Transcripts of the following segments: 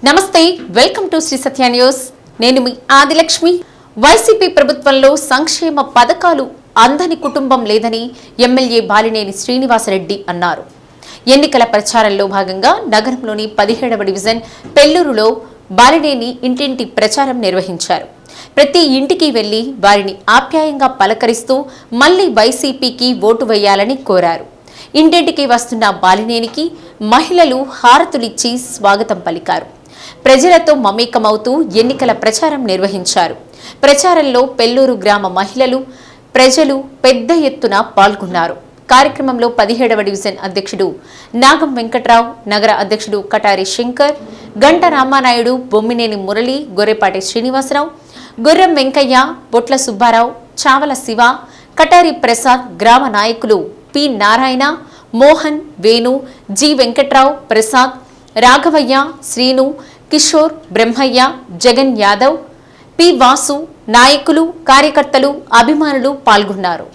నమస్తే, welcome to Sri Satya news. నేను మీ ఆదిలక్ష్మి. వైసీపీ ప్రభుత్వంలో సంక్షేమ పథకాలు అందని కుటుంబం లేదని ఎమ్మెల్యే బాలినేని శ్రీనివాసరెడ్డి అన్నారు. ఎన్నికల ప్రచారంలో భాగంగా నగరంలోని 17వ డివిజన్ పెళ్లూరులో బాలినేని ఇంటింటి ప్రచారం నిర్వహించారు. ప్రతి ఇంటికి వెళ్లి వారిని ఆప్యాయంగా పలకరిస్తూ మళ్లీ వైసీపీకి ఓటు వేయాలని కోరారు. ఇంటింటికి వస్తున్న బాలినేనికి మహిళలు హారతులిచ్చి స్వాగతం పలికారు. ప్రజలతో మమేకమవుతూ ఎన్నికల ప్రచారం నిర్వహించారు. ప్రచారంలో పెళ్లూరు గ్రామ మహిళలు, ప్రజలు పెద్ద ఎత్తున పాల్గొన్నారు. కార్యక్రమంలో 17వ డివిజన్ అధ్యక్షుడు నాగం వెంకట్రావు, నగర అధ్యక్షుడు కటారి శంకర్, గంట రామానాయుడు, బొమ్మినేని మురళి, గొర్రెపాటి శ్రీనివాసరావు, గుర్రం వెంకయ్య, బొట్ల సుబ్బారావు, చావల శివ, కటారి ప్రసాద్, గ్రామ నాయకులు P Narayana, Mohan, Venu, G Venkatrao, Prasad, Raghavaiah, Srinu, Kishore, Brahmaiah, Jagan Yadav, P Vasu, నాయకులు, కార్యకర్తలు, అభిమానులు పాల్గొన్నారు.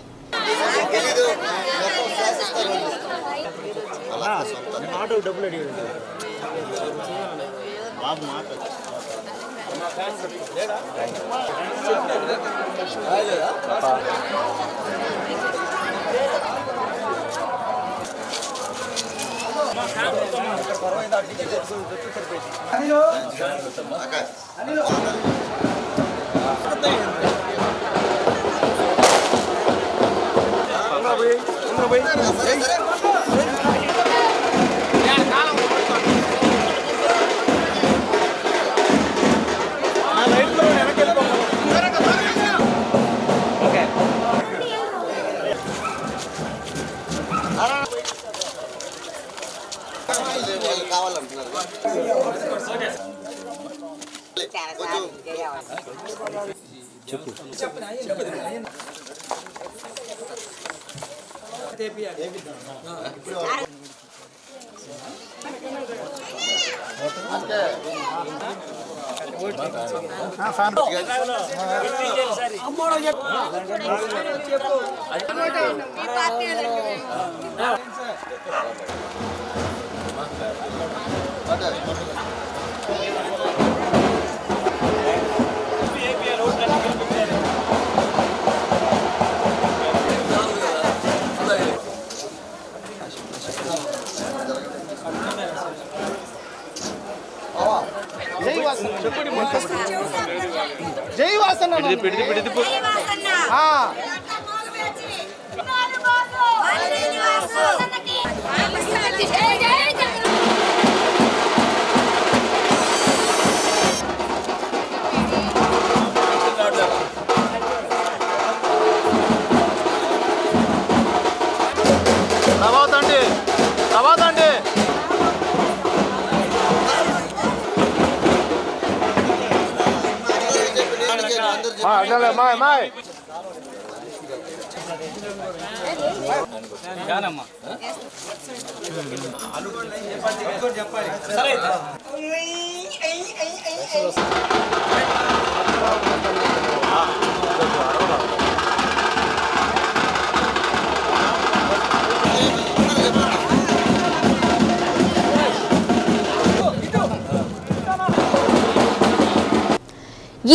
జై వాసన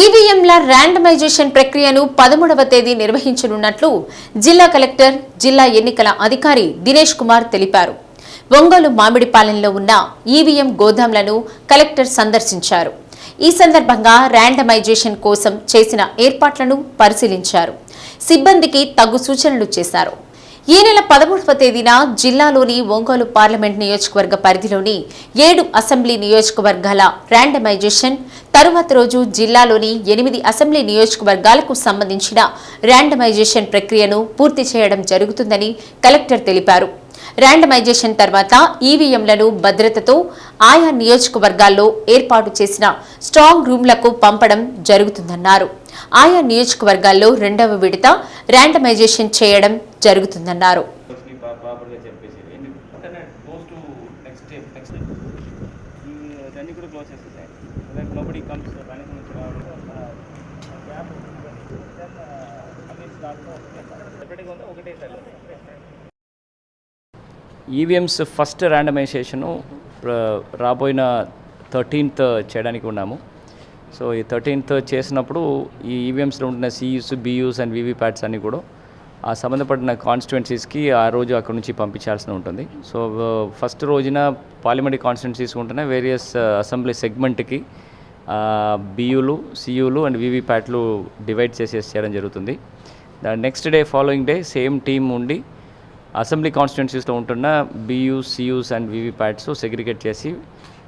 ఈవీఎంల ర్యాండమైజేషన్ ప్రక్రియను 13వ తేదీ నిర్వహించనున్నట్లు జిల్లా కలెక్టర్, జిల్లా ఎన్నికల అధికారి దినేష్ కుమార్ తెలిపారు. ఒంగోలు మామిడిపాలెంలో ఉన్న ఈవీఎం గోదాంలను కలెక్టర్ సందర్శించారు. ఈ సందర్భంగా ర్యాండమైజేషన్ కోసం చేసిన ఏర్పాట్లను పరిశీలించారు. సిబ్బందికి తగు సూచనలు చేశారు. ఈ నెల 13వ తేదీన జిల్లాలోని ఒంగోలు పార్లమెంట్ నియోజకవర్గ పరిధిలోని 7 అసెంబ్లీ నియోజకవర్గాల ర్యాండమైజేషన్, తరువాత రోజు జిల్లాలోని 8 అసెంబ్లీ నియోజకవర్గాలకు సంబంధించిన ర్యాండమైజేషన్ ప్రక్రియను పూర్తి చేయడం జరుగుతుందని కలెక్టర్ తెలిపారు. ర్యాండమైజేషన్ తర్వాత ఈవీఎంలను భద్రతతో ఆయా నియోజకవర్గాల్లో ఏర్పాటు చేసిన స్ట్రాంగ్ రూమ్లకు పంపడం జరుగుతుందన్నారు. ఆయా నియోజకవర్గాల్లో 2వ విడత ర్యాండమైజేషన్ చేయడం జరుగుతుందన్నారు. ఈవీఎంస్ ఫస్ట్ ర్యాండమైజేషను రాబోయిన 13th చేయడానికి ఉన్నాము. సో ఈ 13th చేసినప్పుడు ఈ ఈవీఎంస్లో ఉంటున్న సియూస్, బియూస్ అండ్ వీవీప్యాట్స్ అన్నీ కూడా ఆ సంబంధపడిన కాన్స్టిట్యుయెన్సీస్కి ఆ రోజు అక్కడ నుంచి పంపించాల్సి ఉంటుంది. సో ఫస్ట్ రోజున పార్లమెంటరీ కాన్స్టిట్యుయెన్సీస్ ఉంటున్న వేరియస్ అసెంబ్లీ సెగ్మెంట్కి బియూలు, సియూలు అండ్ వీవీప్యాట్లు డివైడ్ చేయడం జరుగుతుంది. Next day following day same team ఉండి అసెంబ్లీ కాన్స్టిట్యుయెన్సీస్లో ఉంటున్న బియూస్, సియూస్ అండ్ వీవీప్యాట్స్ సెగ్రిగేట్ చేసి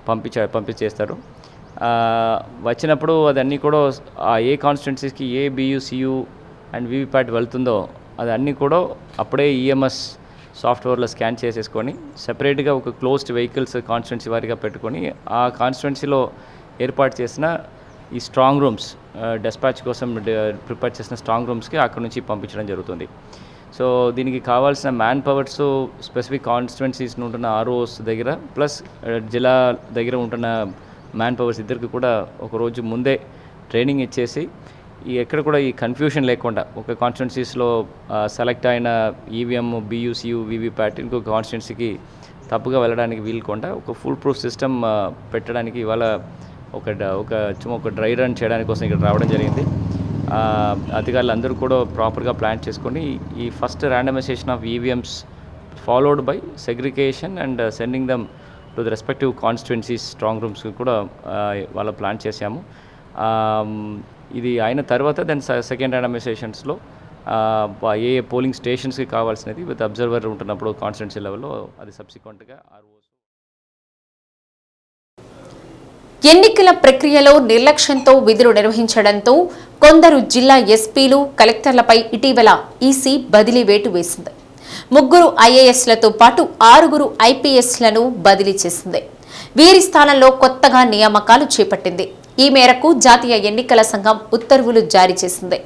పంపించేస్తారు. వచ్చినప్పుడు అదన్నీ కూడా ఏ కాన్స్టిట్యుయెన్సీస్కి ఏ బియూ, సియూ అండ్ వీవీప్యాట్ వెళ్తుందో అదన్నీ కూడా అప్పుడే ఈఎంఎస్ సాఫ్ట్వేర్లో స్కాన్ చేసేసుకొని సెపరేట్గా ఒక క్లోజ్డ్ వెహికల్స్ కాన్స్టిట్యుయెన్సీ వారిగా పెట్టుకొని ఆ కాన్స్టిట్యుయెన్సీలో ఏర్పాటు చేసిన ఈ స్ట్రాంగ్ రూమ్స్, డిస్పాచ్ కోసం ప్రిపేర్ చేసిన స్ట్రాంగ్ రూమ్స్కి అక్కడ నుంచి పంపించడం జరుగుతుంది. సో దీనికి కావాల్సిన మ్యాన్ పవర్స్ స్పెసిఫిక్ కాన్స్టిట్యుయెన్సీస్ ఉంటున్న ఆర్ఓస్ దగ్గర ప్లస్ జిల్లా దగ్గర ఉంటున్న మ్యాన్ పవర్స్ ఇద్దరికి కూడా ఒకరోజు ముందే ట్రైనింగ్ ఇచ్చేసి ఎక్కడ కూడా ఈ కన్ఫ్యూషన్ లేకుండా ఒక కాన్స్టిట్యుయెన్సీస్లో సెలెక్ట్ అయిన ఈవీఎం, బియూ, సియూ, వీవీప్యాట్ ఇంకొక కాన్స్టిట్యుయెన్సీకి తప్పుగా వెళ్ళడానికి వీలుకుండా ఒక ఫుల్ ప్రూఫ్ సిస్టమ్ పెట్టడానికి ఇవాళ ఒక డ్రై రన్ చేయడానికి కోసం ఇక్కడ రావడం జరిగింది. అధికారులు అందరూ కూడా ప్రాపర్గా ప్లాన్ చేసుకొని ఈ first randomization of EVMs followed by segregation and sending them to the respective constituencies strong రూమ్స్కి కూడా వాళ్ళు ప్లాన్ చేశాము. ఇది అయిన తర్వాత దెన్ సెకండ్ ర్యాండమైజేషన్స్లో ఏ పోలింగ్ స్టేషన్స్కి కావాల్సినది విత్ అబ్జర్వర్ ఉంటున్నప్పుడు కాన్స్టిట్యుయెన్సీ లెవెల్లో అది సబ్సిక్వెంట్గా ఎన్నికల ప్రక్రియలో నిర్లక్ష్యంతో విధులు నిర్వహించడంతో కొందరు జిల్లా ఎస్పీలు, కలెక్టర్లపై ఇటీవల ఈసీ బదిలీ వేటు వేసింది. 3 ఐఏఎస్లతో పాటు 6 ఐపీఎస్లను బదిలీ చేసింది. వీరి స్థానంలో కొత్తగా నియామకాలు చేపట్టింది. ఈ మేరకు జాతీయ ఎన్నికల సంఘం ఉత్తర్వులు జారీ చేసింది.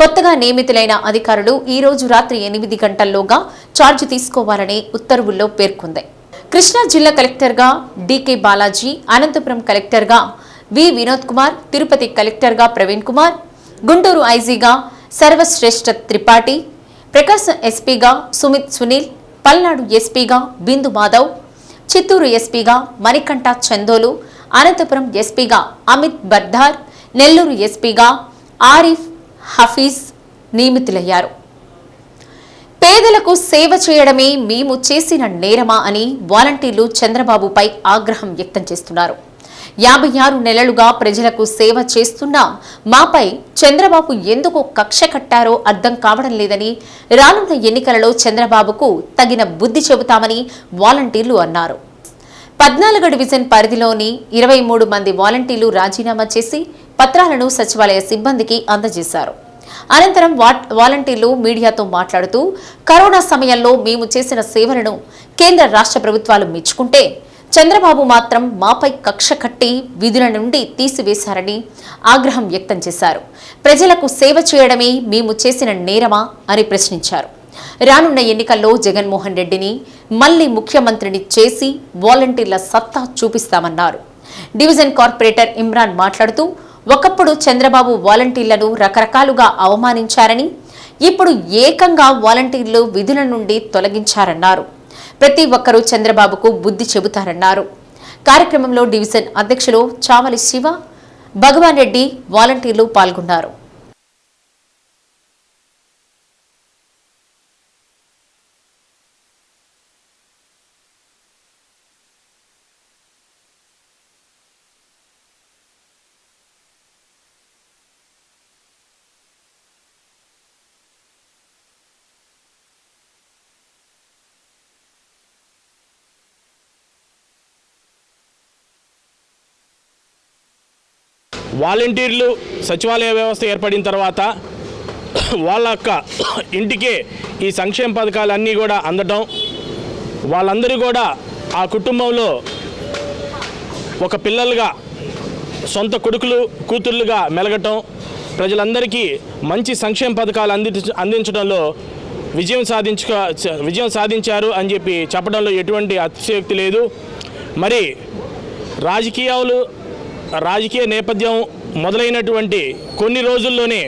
కొత్తగా నియమితులైన అధికారులు ఈ రోజు రాత్రి 8 గంటల్లోగా ఛార్జ్ తీసుకోవాలని ఉత్తర్వుల్లో పేర్కొంది. కృష్ణా జిల్లా కలెక్టర్గా డికే బాలాజీ, అనంతపురం కలెక్టర్గా వి వినోద్ కుమార్, తిరుపతి కలెక్టర్గా ప్రవీణ్ కుమార్, గుంటూరు ఐజీగా సర్వశ్రేష్ఠ త్రిపాఠి, ప్రకాశం ఎస్పీగా సుమిత్ సునీల్, పల్నాడు ఎస్పీగా బిందు మాధవ్, చిత్తూరు ఎస్పీగా మణికంఠ చందోలు, అనంతపురం ఎస్పీగా అమిత్ బర్ధార్, నెల్లూరు ఎస్పీగా ఆరిఫ్ హఫీజ్ నియమితులయ్యారు. పేదలకు సేవ చేయడమే మేము చేసిన నేరమా అని వాలంటీర్లు చంద్రబాబుపై ఆగ్రహం వ్యక్తం చేస్తున్నారు. 56 నెలలుగా ప్రజలకు సేవ చేస్తున్నా మాపై చంద్రబాబు ఎందుకు కక్ష కట్టారో అర్థం కావడం లేదని, రానున్న ఎన్నికలలో చంద్రబాబుకు తగిన బుద్ధి చెబుతామని వాలంటీర్లు అన్నారు. 14 డివిజన్ పరిధిలోని 23 మంది వాలంటీర్లు రాజీనామా చేసి పత్రాలను సచివాలయ సిబ్బందికి అందజేశారు. అనంతరం వాలంటీర్లు మీడియాతో మాట్లాడుతూ కరోనా సమయంలో మేము చేసిన సేవలను కేంద్ర రాష్ట్ర ప్రభుత్వాలు మెచ్చుకుంటే చంద్రబాబు మాత్రం మాపై కక్ష కట్టి విధుల నుండి తీసివేశారని ఆగ్రహం వ్యక్తం చేశారు. ప్రజలకు సేవ చేయడమే మేము చేసిన నేరమా అని ప్రశ్నించారు. రానున్న ఎన్నికల్లో జగన్మోహన్ రెడ్డిని మళ్లీ ముఖ్యమంత్రిని చేసి వాలంటీర్ల సత్తా చూపిస్తామన్నారు. డివిజన్ కార్పొరేటర్ ఇమ్రాన్ మాట్లాడుతూ ఒకప్పుడు చంద్రబాబు వాలంటీర్లను రకరకాలుగా అవమానించారని, ఇప్పుడు ఏకంగా వాలంటీర్లు విధుల నుండి తొలగించారన్నారు. ప్రతి ఒక్కరూ చంద్రబాబుకు బుద్ధి చెబుతారన్నారు. కార్యక్రమంలో డివిజన్ అధ్యక్షులు చావలి శివ, భగవాన్ రెడ్డి, వాలంటీర్లు పాల్గొన్నారు. వాలంటీర్లు సచివాలయ వ్యవస్థ ఏర్పడిన తర్వాత వాళ్ళ యొక్క ఇంటికే ఈ సంక్షేమ పథకాలన్నీ కూడా అందటం, వాళ్ళందరూ కూడా ఆ కుటుంబంలో ఒక పిల్లలుగా, సొంత కొడుకులు కూతుర్లుగా మెలగటం, ప్రజలందరికీ మంచి సంక్షేమ పథకాలు అందించడంలో విజయం సాధించారు అని చెప్పి చెప్పడంలో ఎటువంటి అతిశయోక్తి లేదు. మరి రాజకీయ నేపథ్యం మొదలైనటువంటి కొన్ని రోజుల్లోనే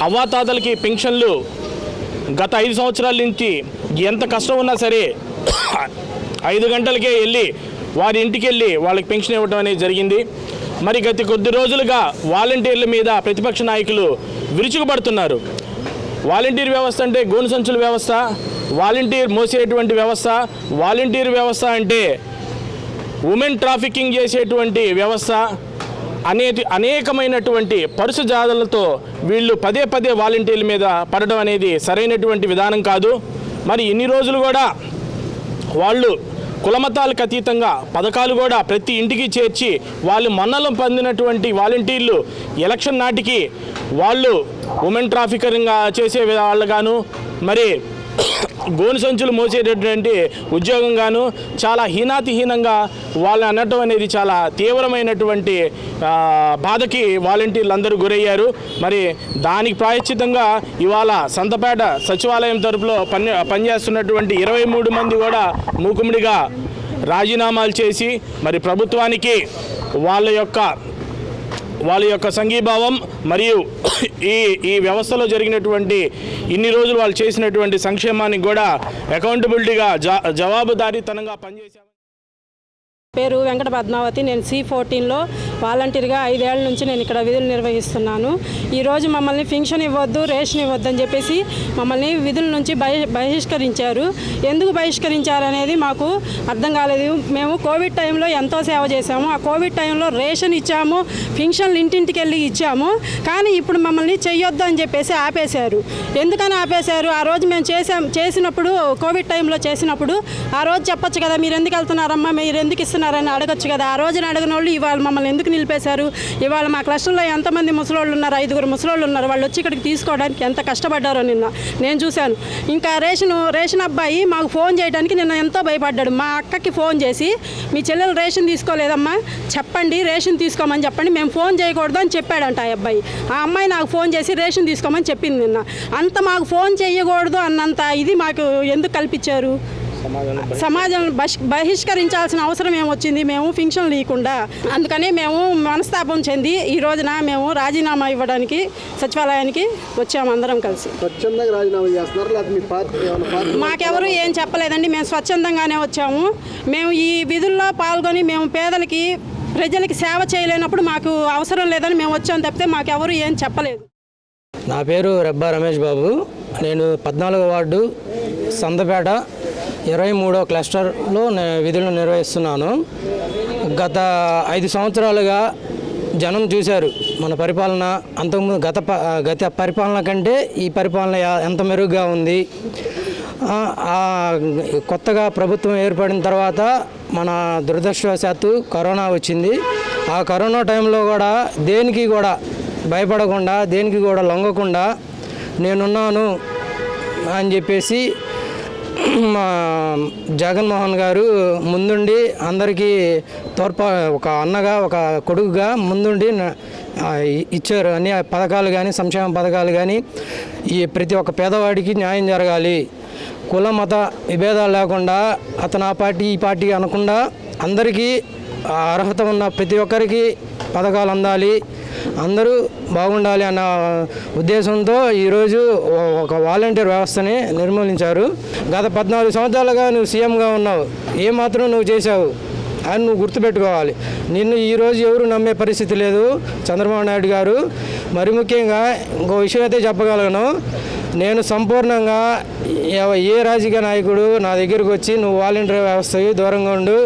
అవ్వాతాతలకి పెన్షన్లు గత 5 సంవత్సరాల నుంచి ఎంత కష్టం ఉన్నా సరే 5 గంటలకే వెళ్ళి వారి ఇంటికి వెళ్ళి వాళ్ళకి పెన్షన్ ఇవ్వడం అనేది జరిగింది. మరి గత కొద్ది రోజులుగా వాలంటీర్ల మీద ప్రతిపక్ష నాయకులు విరుచుకుపడుతున్నారు. వాలంటీర్ వ్యవస్థ అంటే గోను సంచుల వ్యవస్థ, వాలంటీర్ మోసేటువంటి వ్యవస్థ, వాలంటీర్ వ్యవస్థ అంటే ఉమెన్ ట్రాఫికింగ్ చేసేటువంటి వ్యవస్థ, అనేకమైనటువంటి పరుసు జాదలతో వీళ్ళు పదే పదే వాలంటీర్ల మీద పడడం అనేది సరైనటువంటి విధానం కాదు. మరి ఇన్ని రోజులు కూడా వాళ్ళు కులమతాలకు అతీతంగా పథకాలు కూడా ప్రతి ఇంటికి చేర్చి వాళ్ళు మన్నలం పొందినటువంటి వాలంటీర్లు ఎలక్షన్ నాటికి వాళ్ళు ఉమెన్ ట్రాఫికరింగ్ చేసే వాళ్ళగాను, మరి గోను సంచులు మోసేటటువంటి ఉద్యోగంగాను చాలా హీనాతిహీనంగా వాళ్ళని అనటం అనేది చాలా తీవ్రమైనటువంటి బాధకి వాలంటీర్లు అందరూ గురయ్యారు. మరి దానికి ప్రాయశ్చితంగా ఇవాళ సంతపేట సచివాలయం తరపులో పనిచేస్తున్నటువంటి 23 మంది కూడా మూకుమ్మడిగా రాజీనామాలు చేసి మరి ప్రభుత్వానికి వాళ్ళ యొక్క సంఘీభావం మరియు ఈ వ్యవస్థలో జరిగినటువంటి ఇన్ని రోజులు వాళ్ళు చేసినటువంటి సంక్షేమానికి కూడా అకౌంటబిలిటీగా జవాబుదారీతనంగా పనిచేశారు. పేరు వెంకట పద్మావతి. నేను C14లో వాలంటీర్గా 5 ఏళ్ల నుంచి నేను ఇక్కడ విధులు నిర్వహిస్తున్నాను. ఈరోజు మమ్మల్ని పెన్షన్ ఇవ్వద్దు, రేషన్ ఇవ్వద్దు అని చెప్పేసి మమ్మల్ని విధుల నుంచి బహిష్కరించారు. ఎందుకు బహిష్కరించారనేది మాకు అర్థం కాలేదు. మేము కోవిడ్ టైంలో ఎంతో సేవ చేశాము. ఆ కోవిడ్ టైంలో రేషన్ ఇచ్చాము, పెన్షన్లు ఇంటింటికి వెళ్ళి ఇచ్చాము. కానీ ఇప్పుడు మమ్మల్ని చెయ్యొద్దు అని చెప్పేసి ఆపేశారు. ఎందుకని ఆపేశారు? ఆ రోజు మేము చేసినప్పుడు కోవిడ్ టైంలో చేసినప్పుడు ఆ రోజు చెప్పొచ్చు కదా, మీరు ఎందుకు వెళ్తున్నారమ్మా, మీరు ఎందుకు ఇస్తున్నారని అడగచ్చు కదా. ఆ రోజున అడగని వాళ్ళు ఇవాళ మమ్మల్ని ఎందుకు నిలిపేశారు? ఇవాళ మా క్లస్టర్లో ఎంతమంది ముసలోళ్ళు ఉన్నారు, 5 ముసలోళ్ళు ఉన్నారు. వాళ్ళు వచ్చి ఇక్కడికి తీసుకోవడానికి ఎంత కష్టపడ్డారో నిన్న నేను చూశాను. ఇంకా రేషన్ అబ్బాయి మాకు ఫోన్ చేయడానికి నిన్న ఎంతో భయపడ్డాడు. మా అక్కకి ఫోన్ చేసి, మీ చెల్లెలు రేషన్ తీసుకోలేదమ్మా, చెప్పండి, రేషన్ తీసుకోమని చెప్పండి, మేము ఫోన్ చేయకూడదు అని చెప్పాడంట ఆ అబ్బాయి. ఆ అమ్మాయి నాకు ఫోన్ చేసి రేషన్ తీసుకోమని చెప్పింది నిన్న. అంత మాకు ఫోన్ చేయకూడదు అన్నంత ఇది మాకు ఎందుకు కల్పించారు? సమాజం బహిష్కరించాల్సిన అవసరం ఏమొచ్చింది? మేము పెన్షన్ లేకుండా. అందుకని మేము మనస్తాపం చెంది ఈ రోజున మేము రాజీనామా ఇవ్వడానికి సచివాలయానికి వచ్చాము అందరం కలిసి. మాకెవరు ఏం చెప్పలేదండి, మేము స్వచ్ఛందంగానే వచ్చాము. మేము ఈ విధుల్లో పాల్గొని మేము పేదలకి ప్రజలకి సేవ చేయలేనప్పుడు మాకు అవసరం లేదని మేము వచ్చాము తప్పితే మాకెవరు ఏం చెప్పలేదు. నా పేరు రెబ్బా రమేష్ బాబు. నేను 14వ వార్డు సంతపేట 23వ క్లస్టర్లో విధులను నిర్వహిస్తున్నాను. గత 5 సంవత్సరాలుగా జనం చూశారు మన పరిపాలన. అంతకుముందు గత పరిపాలన కంటే ఈ పరిపాలన ఎంత మెరుగ్గా ఉంది. కొత్తగా ప్రభుత్వం ఏర్పడిన తర్వాత మన దురదృష్టవశాత్తు కరోనా వచ్చింది. ఆ కరోనా టైంలో కూడా దేనికి కూడా భయపడకుండా, దేనికి కూడా లొంగకుండా నేనున్నాను అని చెప్పేసి మా జగన్మోహన్ గారు ముందుండి అందరికీ ఒక అన్నగా, ఒక కొడుకుగా ముందుండి ఇచ్చారు. అన్ని పథకాలు కానీ, సంక్షేమ పథకాలు కానీ ప్రతి ఒక్క పేదవాడికి న్యాయం జరగాలి, కుల మత విభేదాలు లేకుండా, అతను ఆ పార్టీ ఈ పార్టీ అనకుండా అందరికీ అర్హత ఉన్న ప్రతి ఒక్కరికి పథకాలు అందాలి, అందరూ బాగుండాలి అన్న ఉద్దేశంతో ఈరోజు ఒక వాలంటీర్ వ్యవస్థని నిర్మూలించారు. గత 14 సంవత్సరాలుగా నువ్వు సీఎంగా ఉన్నావు, ఏమాత్రం నువ్వు చేశావు అని నువ్వు గుర్తుపెట్టుకోవాలి. నిన్ను ఈరోజు ఎవరు నమ్మే పరిస్థితి లేదు చంద్రబాబు నాయుడు గారు. మరి ముఖ్యంగా ఇంకో విషయం అయితే చెప్పగలను, నేను సంపూర్ణంగా ఏ రాజకీయ నాయకుడు నా దగ్గరకు వచ్చి నువ్వు వాలంటీర్ వ్యవస్థకి దూరంగా ఉండు,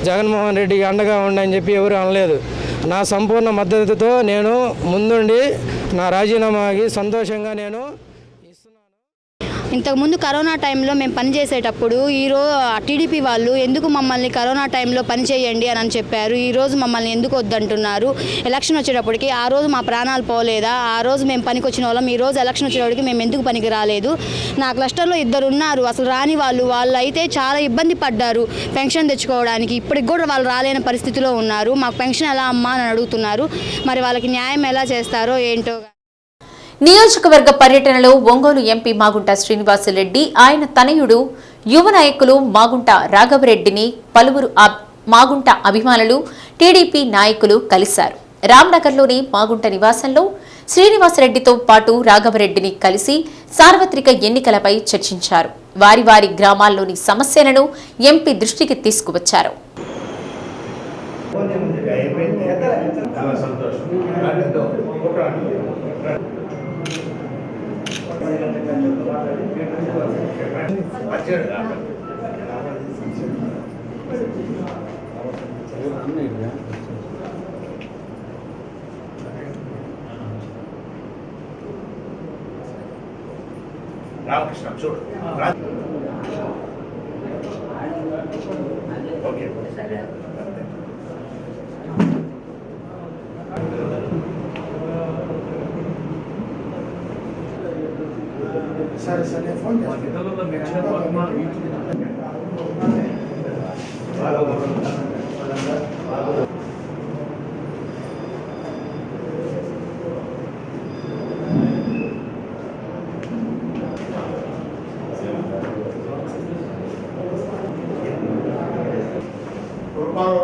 జగన్మోహన్ రెడ్డికి అండగా ఉండు అని చెప్పి ఎవరు అనలేదు. నా సంపూర్ణ మద్దతుతో నేను ముందుండి నా రాజీనామాకి సంతోషంగా నేను ఇంతకుముందు కరోనా టైంలో మేము పనిచేసేటప్పుడు టీడీపీ వాళ్ళు ఎందుకు మమ్మల్ని కరోనా టైంలో పని చేయండి అని చెప్పారు. ఈరోజు మమ్మల్ని ఎందుకు వద్దంటున్నారు? ఎలక్షన్ వచ్చేటప్పటికి ఆ రోజు మా ప్రాణాలు పోలేదా? ఆ రోజు మేము పనికి వచ్చిన వాళ్ళం, ఈ రోజు ఎలక్షన్ వచ్చేటప్పటికి మేము ఎందుకు పనికి రాలేదు? నా క్లస్టర్లో 2 ఉన్నారు అసలు రాని వాళ్ళు అయితే చాలా ఇబ్బంది పడ్డారు పెన్షన్ తెచ్చుకోవడానికి. ఇప్పటికి కూడా వాళ్ళు రాలేని పరిస్థితిలో ఉన్నారు. మాకు పెన్షన్ ఎలా అమ్మా అని అడుగుతున్నారు. మరి వాళ్ళకి న్యాయం ఎలా చేస్తారో ఏంటో. నియోజకవర్గ పర్యటనలో ఒంగోలు ఎంపీ మాగుంట శ్రీనివాసరెడ్డి, ఆయన తనయుడు యువ నాయకులు మాగుంట రాఘవరెడ్డిని పలువురు మాగుంట అభిమానులు, టీడీపీ నాయకులు కలిశారు. రామ్నగర్లోని మాగుంట నివాసంలో శ్రీనివాసరెడ్డితో పాటు రాఘవరెడ్డిని కలిసి సార్వత్రిక ఎన్నికలపై చర్చించారు. వారి గ్రామాల్లోని సమస్యలను ఎంపీ దృష్టికి తీసుకువచ్చారు. చాలా సంతోషం. రామకృష్ణ చూడు. ఓకే సరే సరే ఫోన్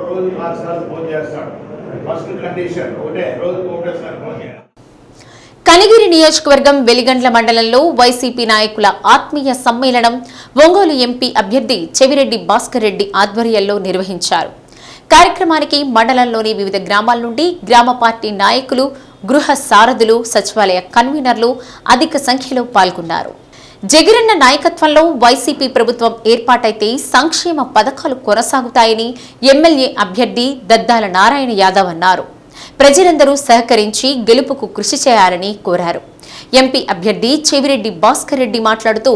రోజు 4 సార్లు ఫోన్ చేస్తాడు. ఫస్ట్ కండిషన్ ఒకటే, రోజుకు ఒకటేసారి ఫోన్ చేయాలి. కనిగిరి నియోజకవర్గం వెలిగండ్ల మండలంలో వైసీపీ నాయకుల ఆత్మీయ సమ్మేళనం ఒంగోలు ఎంపీ అభ్యర్థి చెవిరెడ్డి భాస్కర్ రెడ్డి ఆధ్వర్యంలో నిర్వహించారు. కార్యక్రమానికి మండలంలోని వివిధ గ్రామాల నుండి గ్రామ పార్టీ నాయకులు, గృహ సారథులు, సచివాలయ కన్వీనర్లు అధిక సంఖ్యలో పాల్గొన్నారు. జగనన్న నాయకత్వంలో వైసీపీ ప్రభుత్వం ఏర్పాటైతే సంక్షేమ పథకాలు కొనసాగుతాయని ఎమ్మెల్యే అభ్యర్థి దద్దాల నారాయణ యాదవ్ అన్నారు. ప్రజలందరూ సహకరించి గెలుపుకు కృషి చేయాలని కోరారు. ఎంపీ అభ్యర్థి చెవిరెడ్డి భాస్కర్ రెడ్డి మాట్లాడుతూ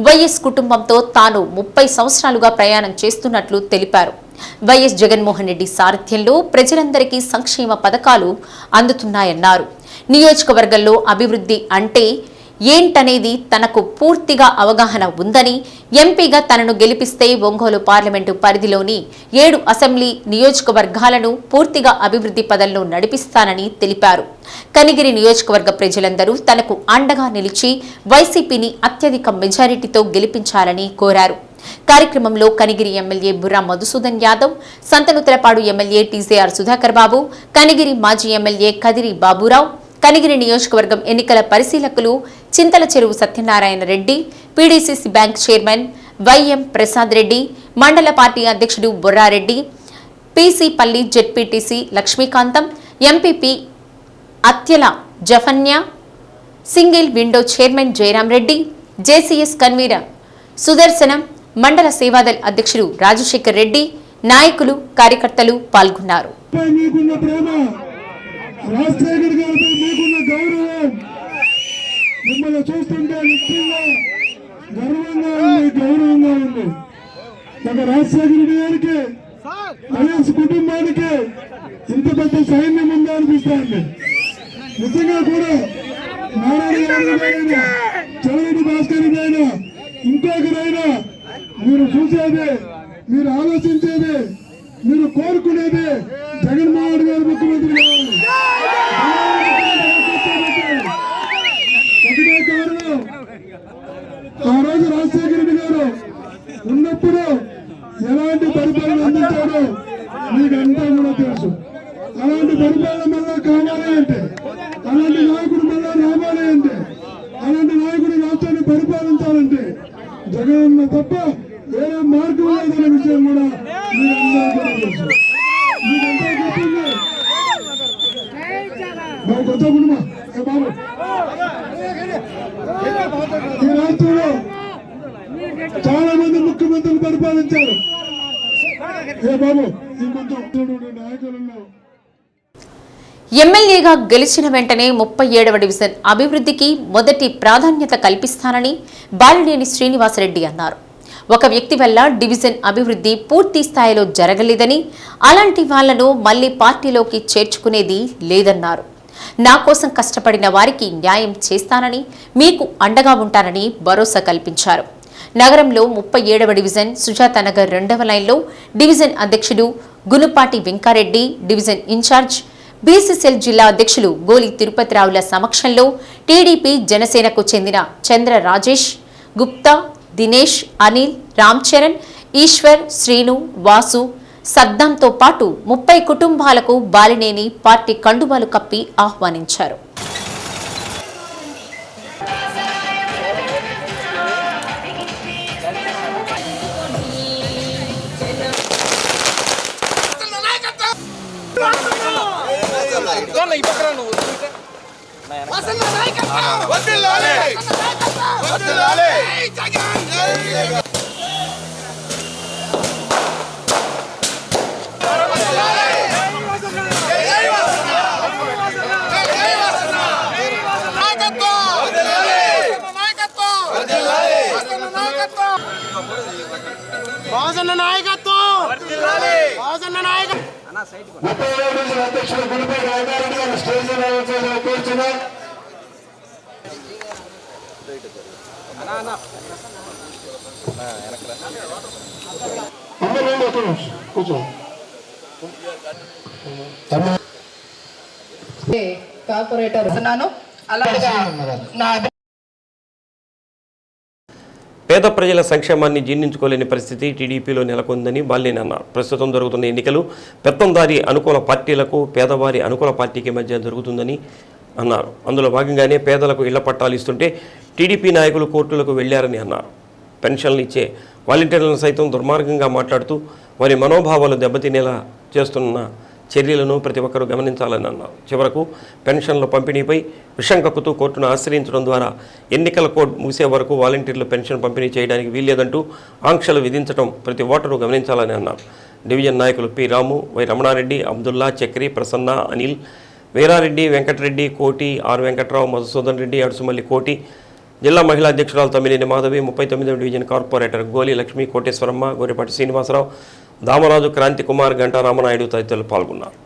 వైఎస్ కుటుంబంతో తాను 30 సంవత్సరాలుగా ప్రయాణం చేస్తున్నట్లు తెలిపారు. వైఎస్ జగన్మోహన్ రెడ్డి సారథ్యంలో ప్రజలందరికీ సంక్షేమ పథకాలు అందుతున్నాయన్నారు. నియోజకవర్గంలో అభివృద్ధి అంటే ఏంటనేది తనకు పూర్తిగా అవగాహన ఉందని, ఎంపీగా తనను గెలిపిస్తే ఒంగోలు పార్లమెంటు పరిధిలోని 7 అసెంబ్లీ నియోజకవర్గాలను పూర్తిగా అభివృద్ధి పదంలో నడిపిస్తానని తెలిపారు. కనిగిరి నియోజకవర్గ ప్రజలందరూ తనకు అండగా నిలిచి వైసీపీని అత్యధిక మెజారిటీతో గెలిపించాలని కోరారు. కార్యక్రమంలో Kanigiri MLA Burra Madhusudan Yadav, Santhanuthalapadu MLA TJR Sudhakar Babu, Kanigiri మాజీ ఎమ్మెల్యే కదిరి బాబురావు, కనిగిరి నియోజకవర్గం ఎన్నికల పరిశీలకులు Chintala Cheruvu Satyanarayana Reddy, PDCC bank chairman YM Prasad Reddy, mandal party అధ్యక్షుడు Borrareddy, PC Palli ZPTC Lakshmikantham, MPP Atyala Jafanya, single window chairman Jayaram Reddy, JCS convener Sudarshanam, mandal Sevadal అధ్యక్షుడు రాజశేఖర్ రెడ్డి, నాయకులు, కార్యకర్తలు పాల్గొన్నారు. రాజశేఖర్ గారిపై మీకున్న గౌరవం మిమ్మల్ని చూస్తుంటే నిత్యంగా గౌరవంగా ఉంది. ఒక రాజశేఖర్ గారికి, వైఎస్ కుటుంబానికి ఇంత పెద్ద సైన్యం ఉందా అనిపిస్తుంది. నిజంగా కూడా నారాయణ చెవిరెడ్డి భాస్కర్ అయినా ఇంకొకరైనా మీరు చూసేది, మీరు ఆలోచించేది, మీరు కోరుకునేది జగన్మోహన్ గారు ముఖ్యమంత్రి కావాలి. ఒకటే కారణం, ఆ రోజు రాజశేఖర రెడ్డి గారు ఉన్నప్పుడు ఎలాంటి పరిపాలన అందించాడో మీకంతా కూడా తెలుసు. అలాంటి పరిపాలన మళ్ళా కావాలి అంటే, అలాంటి నాయకుడు మళ్ళా రావాలి అంటే, అలాంటి నాయకుడు రాష్ట్రాన్ని పరిపాలించాలంటే జగన్ తప్ప వేరే మార్గం లేదనే విషయం కూడా మీరందరూ కూడా తెలుసు. మీకంతా చెప్పింది బాబు కొత్త కుటుంబ బాబు ఈ రాష్ట్రంలో చాలా మంది ముఖ్యమంత్రులు పరిపాలించారు. బాబు ఈ కొంచెం నాయకులలో ఎమ్మెల్యేగా గెలిచిన వెంటనే 37వ డివిజన్ అభివృద్ధికి మొదటి ప్రాధాన్యత కల్పిస్తానని బాలినేని శ్రీనివాసరెడ్డి అన్నారు. ఒక వ్యక్తి వల్ల డివిజన్ అభివృద్ధి పూర్తి స్థాయిలో జరగలేదని, అలాంటి వాళ్లను మళ్లీ పార్టీలోకి చేర్చుకునేది లేదన్నారు. నా కోసం కష్టపడిన వారికి న్యాయం చేస్తానని, మీకు అండగా ఉంటానని భరోసా కల్పించారు. నగరంలో 37వ డివిజన్ సుజాతానగర్ 2వ లైన్లో డివిజన్ అధ్యక్షుడు Gunupati Venka Reddy, division incharge BCCL జిల్లా అధ్యక్షులు గోలి తిరుపతిరావుల సమక్షంలో టీడీపీ జనసేనకు చెందిన చంద్ర రాజేష్, గుప్తా, దినేష్, అనిల్, రామ్ చరణ్, ఈశ్వర్, శ్రీను, వాసు, సద్దాంతో పాటు 30 కుటుంబాలకు బాలినేని పార్టీ కండువాలు కప్పి ఆహ్వానించారు. అధ్యక్షుడు గుడిపై రంగారెడ్డి గారు స్టేజ్ కూర్చున్నారు. కూర్చో కార్పొరేటర్ అలాగే పేద ప్రజల సంక్షేమాన్ని జీర్ణించుకోలేని పరిస్థితి టీడీపీలో నెలకొందని బాలినేని అన్నారు. ప్రస్తుతం జరుగుతున్న ఎన్నికలు పెత్తందారి అనుకూల పార్టీలకు పేదవారి అనుకూల పార్టీకి మధ్య జరుగుతుందని అన్నారు. అందులో భాగంగానే పేదలకు ఇళ్ల పట్టాలు ఇస్తుంటే టీడీపీ నాయకులు కోర్టులకు వెళ్లారని అన్నారు. పెన్షన్లు ఇచ్చే వాలంటీర్లను సైతం దుర్మార్గంగా మాట్లాడుతూ వారి మనోభావాలు దెబ్బతినేలా చేస్తున్న చర్యలను ప్రతి ఒక్కరూ గమనించాలని అన్నారు. చివరకు పెన్షన్ల పంపిణీపై విషం కక్కుతూ కోర్టును ఆశ్రయించడం ద్వారా ఎన్నికల కోడ్ ముగిసే వరకు వాలంటీర్లు పెన్షన్ పంపిణీ చేయడానికి వీల్లేదంటూ ఆంక్షలు విధించడం ప్రతి ఓటరు గమనించాలని అన్నారు. డివిజన్ నాయకులు P Ramu, Y Ramanareddy, Abdullah, Chakri, Prasanna, Anil, Veerareddy, Venkatareddy, Koti, R Venkatrao, Madhusudan Reddy, Adusumalli Koti, జిల్లా మహిళా అధ్యక్షురాలు తమ్మినేని మాధవి, 39వ డివిజన్ కార్పొరేటర్ గోలి లక్ష్మి, కోటేశ్వరమ్మ, గోరిపాటి శ్రీనివాసరావు, దామరాజు, క్రాంతి కుమార్, గంటా రామనాయుడు తదితరులు పాల్గొన్నారు.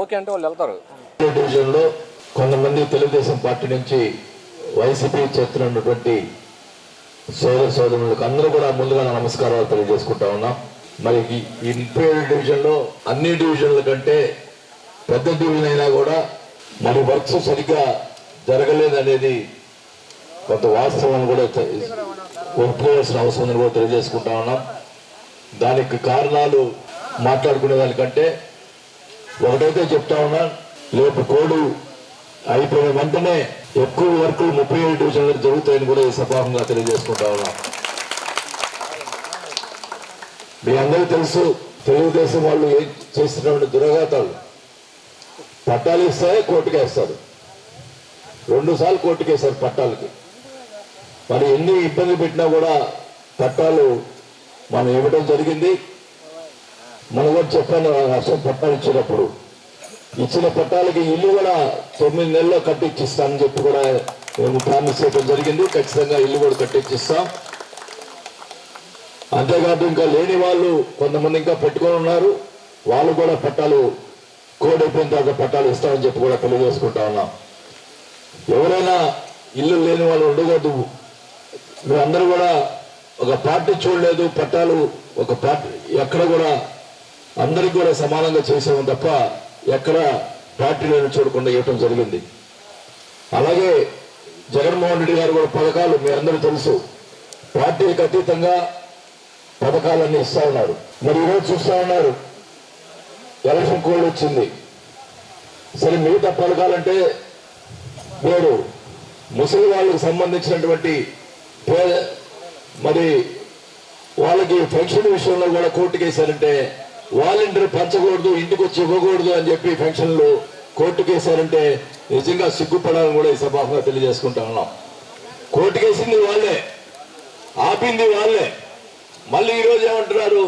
ఓకే అంటే వాళ్ళు వెళ్తారు. డివిజన్లో కొంతమంది తెలుగుదేశం పార్టీ నుంచి వైసీపీ చేస్తున్నటువంటి సోదరులకు అందరూ కూడా ముందుగా నమస్కారాలు తెలియజేసుకుంటా ఉన్నాం. మరి ఈ 37 డివిజన్లో అన్ని డివిజన్ల కంటే పెద్ద డివిజన్ అయినా కూడా మరి వర్క్స్ సరిగ్గా జరగలేదనేది కొంత వాస్తవాన్ని కూడా ఒప్పుకోవాల్సిన అవసరం ఉందని కూడా తెలియజేసుకుంటా ఉన్నాం. దానికి కారణాలు మాట్లాడుకునే దానికంటే ఒకటైతే చెప్తా ఉన్నా, రేపు కోడ్ అయిపోయిన వెంటనే ఎక్కువ వర్కులు 37 డివిజన్లు జరుగుతాయని కూడా ఈ సభాముగా తెలియజేసుకుంటా ఉన్నాం. మీ అందరూ తెలుసు, తెలుగుదేశం వాళ్ళు ఏం చేస్తున్నటువంటి దురఘాతాలు. పట్టాలు ఇస్తాయే కోర్టుకు వేస్తారు, 2 సార్లు కోర్టుకు వేస్తారు పట్టాలకి. మరి ఎన్ని ఇబ్బంది పెట్టినా కూడా పట్టాలు మనం ఇవ్వడం జరిగింది. మనం కూడా చెప్పాను, అసలు పట్టాలు ఇచ్చినప్పుడు ఇచ్చిన పట్టాలకి ఇల్లు కూడా 9 నెలల్లో కట్టించిస్తానని చెప్పి కూడా మేము ప్రామిస్ చేయడం జరిగింది. ఖచ్చితంగా ఇల్లు కూడా కట్టించిస్తాం. అంతేకాదు ఇంకా లేని వాళ్ళు కొంతమంది ఇంకా పెట్టుకొని ఉన్నారు, వాళ్ళు కూడా పట్టాలు కోడ్ అయిపోయిన తర్వాత పట్టాలు ఇస్తామని చెప్పి కూడా తెలియజేసుకుంటా ఉన్నాం. ఎవరైనా ఇల్లు లేని వాళ్ళు ఉండకూడదు. మీరందరూ కూడా ఒక పార్టీ చూడలేదు, పట్టాలు ఒక పార్టీ ఎక్కడ కూడా అందరికి కూడా సమానంగా చేసాము తప్ప ఎక్కడ పార్టీలను చూడకుండా ఇవ్వటం జరిగింది. అలాగే జగన్మోహన్ రెడ్డి గారు కూడా పథకాలు మీ అందరూ తెలుసు, పార్టీలకు అతీతంగా పథకాలన్నీ ఇస్తా ఉన్నారు. మరి ఈరోజు చూస్తా ఉన్నారు, ఎలక్షన్ కోడ్ వచ్చింది. సరే మిగతా పథకాలంటే మీరు ముసలి వాళ్ళకి సంబంధించినటువంటి మరి వాళ్ళకి పెన్షన్ విషయంలో కూడా కోర్టుకు వేశారంటే వాలంటీర్ పంచకూడదు, ఇంటికి వచ్చి ఇవ్వకూడదు అని చెప్పి పెన్షన్లు కోర్టుకు వేశారంటే నిజంగా సిగ్గుపడాలని కూడా ఈ సభగా తెలియజేసుకుంటా ఉన్నాం. కోర్టుకు వేసింది వాళ్ళే, ఆపింది వాళ్ళే. మళ్ళీ ఈరోజు ఏమంటున్నారు,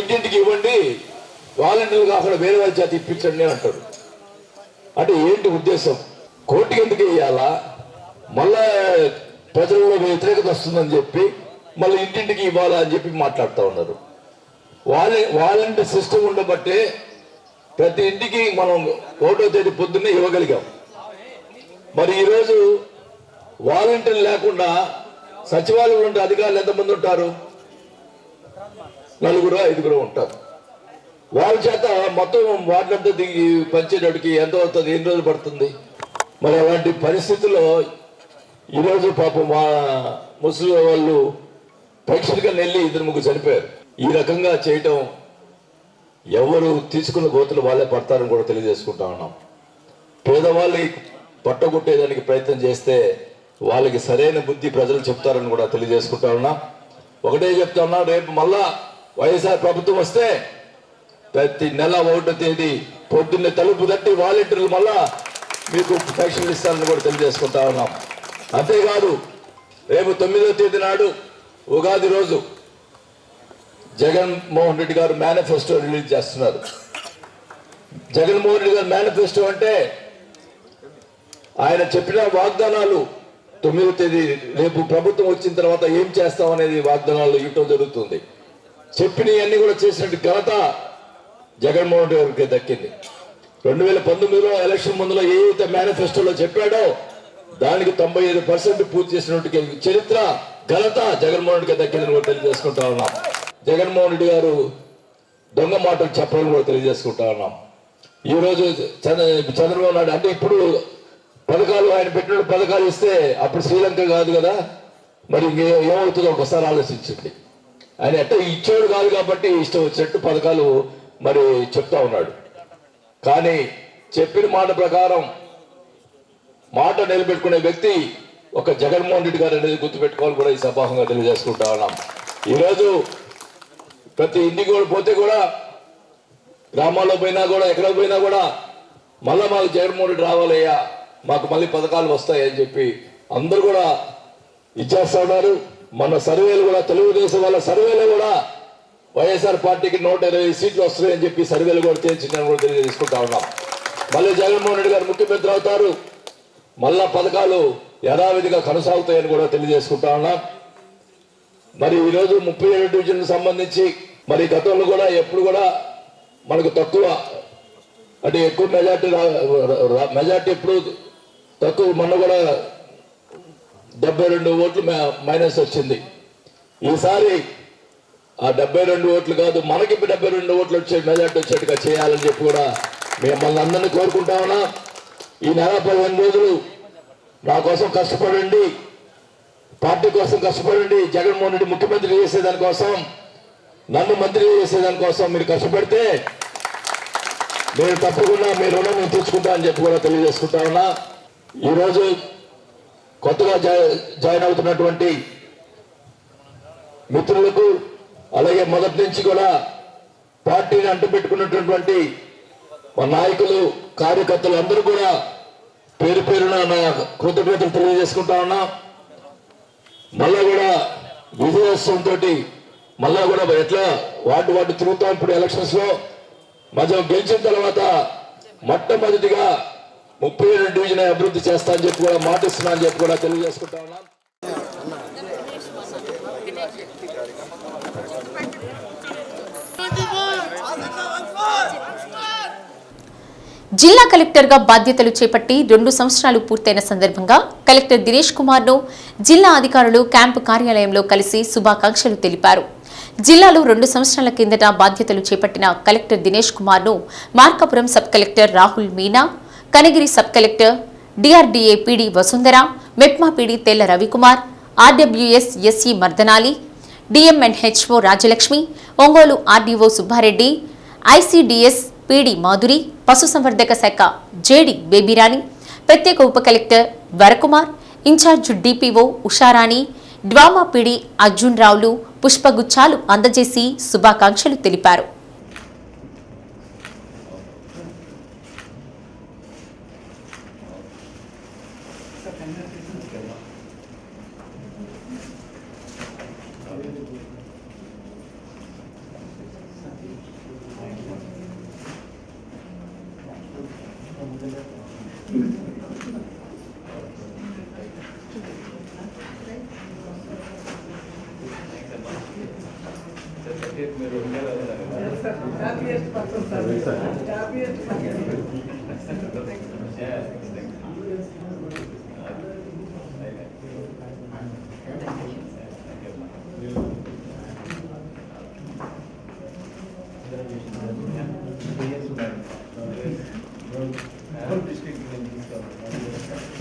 ఇంటింటికి ఇవ్వండి, వాలంటీర్లు కాకుండా వేరే వాళ్ళ చేత ఇప్పించండి అంటారు. అంటే ఏంటి ఉద్దేశం? కోర్టుకి ఎందుకు వేయాలా? మళ్ళా ప్రజల్లో వ్యతిరేకత వస్తుందని చెప్పి మళ్ళీ ఇంటింటికి ఇవ్వాలా అని చెప్పి మాట్లాడుతూ ఉన్నారు. వాలంటీర్ సిస్టమ్ ఉండబట్టే ప్రతి ఇంటికి మనం 1వ తేదీ పొద్దున్నే ఇవ్వగలిగాం. మరి ఈరోజు వాలంటీర్ లేకుండా సచివాలయంలో ఉండే అధికారులు ఎంతమంది ఉంటారు? 4-5 ఉంటారు. వాళ్ళ చేత మొత్తం వాటినంతా దిగి పంచేటడికి ఎంత అవుతుంది, ఎన్ని రోజులు పడుతుంది? మరి అలాంటి పరిస్థితుల్లో ఈరోజు పాపం మా ముస్లిం వాళ్ళు పరీక్షలుగా వెళ్ళి 2-3 చనిపోయారు. ఈ రకంగా చేయటం ఎవరు తీసుకున్న గోతులు వాళ్ళే పడతారని కూడా తెలియజేసుకుంటా ఉన్నాం. పేదవాళ్ళని పట్టగొట్టేదానికి ప్రయత్నం చేస్తే వాళ్ళకి సరైన బుద్ధి ప్రజలు చెప్తారని కూడా తెలియజేసుకుంటా ఉన్నా. ఒకటే చెప్తా ఉన్నా, రేపు మళ్ళా వైఎస్ఆర్ ప్రభుత్వం వస్తే ప్రతి నెల 1వ తేదీ పొద్దున్నే తలుపు తట్టి వాలంటీర్లు మళ్ళా మీకు పెన్షన్లు ఇస్తారని కూడా తెలియజేసుకుంటా ఉన్నాం. అంతేకాదు రేపు 9వ తేదీ నాడు ఉగాది రోజు జగన్మోహన్ రెడ్డి గారు మేనిఫెస్టో రిలీజ్ చేస్తున్నారు. జగన్మోహన్ రెడ్డి గారు మేనిఫెస్టో అంటే ఆయన చెప్పిన వాగ్దానాలు 9వ తేదీ రేపు ప్రభుత్వం వచ్చిన తర్వాత ఏం చేస్తాం అనేది వాగ్దానాలు ఇవ్వటం జరుగుతుంది. చెప్పినవన్నీ కూడా చేసినట్టు ఘనత జగన్మోహన్ రెడ్డి గారికి దక్కింది. 2019లో ఎలక్షన్ ముందులో ఏదైతే మేనిఫెస్టోలో చెప్పాడో దానికి 95% పూర్తి చేసినట్టు చరిత్ర ఘనత జగన్మోహన్ రెడ్డికి దక్కిందని కూడా తెలియజేసుకుంటా ఉన్నాం. జగన్మోహన్ రెడ్డి గారు దొంగ మాటలు చెప్పాలని కూడా తెలియజేసుకుంటా ఉన్నాం. ఈరోజు చంద్రబాబు నాయుడు అంటే ఇప్పుడు పథకాలు ఆయన పెట్టిన పథకాలు ఇస్తే అప్పుడు శ్రీలంక కాదు కదా, మరి ఏమవుతుందో ఒకసారి ఆలోచించండి. ఆయన ఎట్ట ఇచ్చేవాడు కాదు కాబట్టి ఇష్టం వచ్చినట్టు పథకాలు మరి చెప్తా ఉన్నాడు. కానీ చెప్పిన మాట ప్రకారం మాట నిలబెట్టుకునే వ్యక్తి ఒక జగన్మోహన్ రెడ్డి గారు అనేది గుర్తుపెట్టుకోవాలి కూడా ఈ సభాముఖంగా తెలియజేసుకుంటా ఉన్నాం. ఈరోజు ప్రతి ఇంటికి కూడా పోతే కూడా గ్రామాల్లో పోయినా కూడా ఎక్కడ పోయినా కూడా మళ్ళా మాకు జగన్మోహన్ రెడ్డి రావాలయ్యా, మాకు మళ్ళీ పథకాలు వస్తాయని చెప్పి అందరూ కూడా ఇచ్చేస్తా ఉన్నారు. మన సర్వేలు కూడా తెలుగుదేశం వాళ్ళ సర్వేలో కూడా వైఎస్ఆర్ పార్టీకి 120 సీట్లు వస్తాయని చెప్పి సర్వేలు కూడా తేల్చిందని కూడా తెలియజేసుకుంటా ఉన్నాం. మళ్ళీ జగన్మోహన్ రెడ్డి గారు ముఖ్యమంత్రి అవుతారు, మళ్ళా పథకాలు యథావిధిగా కొనసాగుతాయని కూడా తెలియజేసుకుంటా ఉన్నాం. మరి ఈరోజు 37 డివిజన్లకు సంబంధించి మరి గతంలో కూడా ఎప్పుడు కూడా మనకు తక్కువ అంటే ఎక్కువ మెజార్టీ ఎప్పుడు తక్కువ, మొన్న కూడా 72 ఓట్లు మైనస్ వచ్చింది. ఈసారి ఆ 72 ఓట్లు కాదు, మనకి 72 ఓట్లు వచ్చే మెజార్టీ వచ్చేట్టుగా చేయాలని చెప్పి కూడా మిమ్మల్ని అందరినీ కోరుకుంటా ఉన్నా. ఈ నెల 15 రోజులు నా కోసం కష్టపడండి, పార్టీ కోసం కష్టపడండి. జగన్మోహన్ రెడ్డి ముఖ్యమంత్రి చేసేదానికోసం, నన్ను మంత్రి చేసేదానికోసం మీరు కష్టపడితే నేను తప్పకుండా మీ రుణం నేను తీర్చుకుంటా అని చెప్పి కూడా తెలియజేసుకుంటా ఉన్నా. ఈరోజు కొత్తగా జాయిన్ అవుతున్నటువంటి మిత్రులకు, అలాగే మొదటి నుంచి కూడా పార్టీని అంటుపెట్టుకున్నటువంటి మా నాయకులు, కార్యకర్తలు అందరూ కూడా పేరు పేరున నా కృతజ్ఞతలు తెలియజేసుకుంటా ఉన్నా. మళ్ళా కూడా విజయోత్సవంతో మళ్ళా కూడా ఎట్లా వాటి తిరుగుతాం. ఇప్పుడు ఎలక్షన్స్ లో మధ్య గెలిచిన తర్వాత మొట్టమొదటిగా 37 డివిజన్ అభివృద్ధి చేస్తా అని చెప్పి కూడా మాటిస్తున్నా అని చెప్పి కూడా తెలియజేసుకుంటా ఉన్నా. జిల్లా కలెక్టర్గా బాధ్యతలు చేపట్టి 2 సంవత్సరాలు పూర్తయిన సందర్భంగా కలెక్టర్ దినేష్ కుమార్ను జిల్లా అధికారులు క్యాంపు కార్యాలయంలో కలిసి శుభాకాంక్షలు తెలిపారు. జిల్లాలో 2 సంవత్సరాల కిందట బాధ్యతలు చేపట్టిన కలెక్టర్ దినేష్ కుమార్ను Markapuram sub collector Rahul Meena, Kanagiri sub collector DRDA PD Vasundhara, MEPMA PD Tella Ravikumar, RWS SE Mardanali, DMNHO Rajalakshmi, Ongole RDO Subbareddy, ICDS PD Madhuri, పశుసంవర్ధక శాఖ జేడి బేబీరాణి, ప్రత్యేక ఉప collector Varakumar, incharge DPO Usharani, DWAMA PD Arjun రావులు పుష్పగుచ్చాలు అందజేసి శుభాకాంక్షలు తెలిపారు.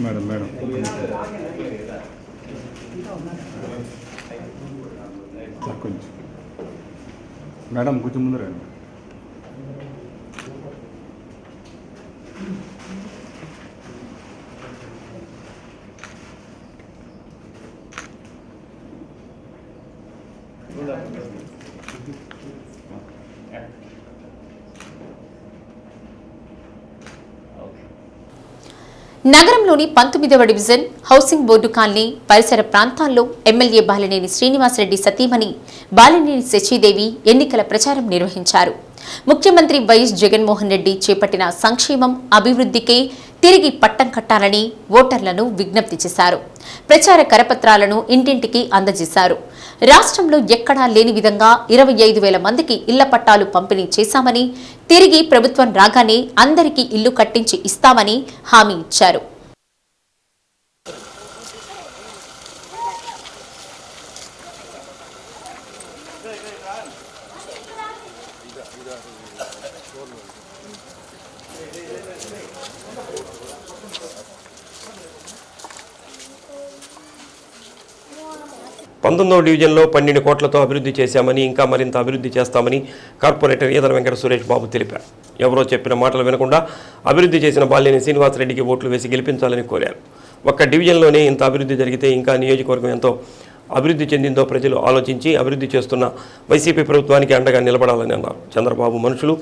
మేడం మేడం కొంచెం మేడం కొంచెం ముందు రండి. నగరంలోని 19వ డివిజన్ హౌసింగ్ బోర్డు కాలనీ పరిసర ప్రాంతాల్లో ఎమ్మెల్యే బాలినేని శ్రీనివాసరెడ్డి సతీమణి బాలినేని శశిదేవి ఎన్నికల ప్రచారం నిర్వహించారు. ముఖ్యమంత్రి వైఎస్ జగన్మోహన్ రెడ్డి చేపట్టిన సంక్షేమం అభివృద్ధికే తిరిగి పట్టం కట్టాలని ఓటర్లను విజ్ఞప్తి చేశారు. ప్రచార కరపత్రాలను ఇంటింటికి అందజేశారు. రాష్ట్రంలో ఎక్కడా లేని విధంగా 25,000 మందికి ఇళ్ల పట్టాలు పంపిణీ చేశామని, తిరిగి ప్రభుత్వం రాగానే అందరికీ ఇల్లు కట్టించి ఇస్తామని హామీ ఇచ్చారు. పంతొమ్మిదవ డివిజన్లో 12 కోట్లతో అభివృద్ధి చేశామని, ఇంకా మరింత అభివృద్ధి చేస్తామని కార్పొరేటర్ ఈదర వెంకట సురేష్ బాబు తెలిపారు. ఎవరో చెప్పిన మాటలు వినకుండా అభివృద్ధి చేసిన బాలినేని శ్రీనివాసరెడ్డికి ఓట్లు వేసి గెలిపించాలని కోరారు. ఒక్క డివిజన్లోనే ఇంత అభివృద్ధి జరిగితే ఇంకా నియోజకవర్గం ఎంతో అభివృద్ధి చెందిందో ప్రజలు ఆలోచించి అభివృద్ధి చేస్తున్న వైసీపీ ప్రభుత్వానికి అండగా నిలబడాలని అన్నారు. చంద్రబాబు మనుషులు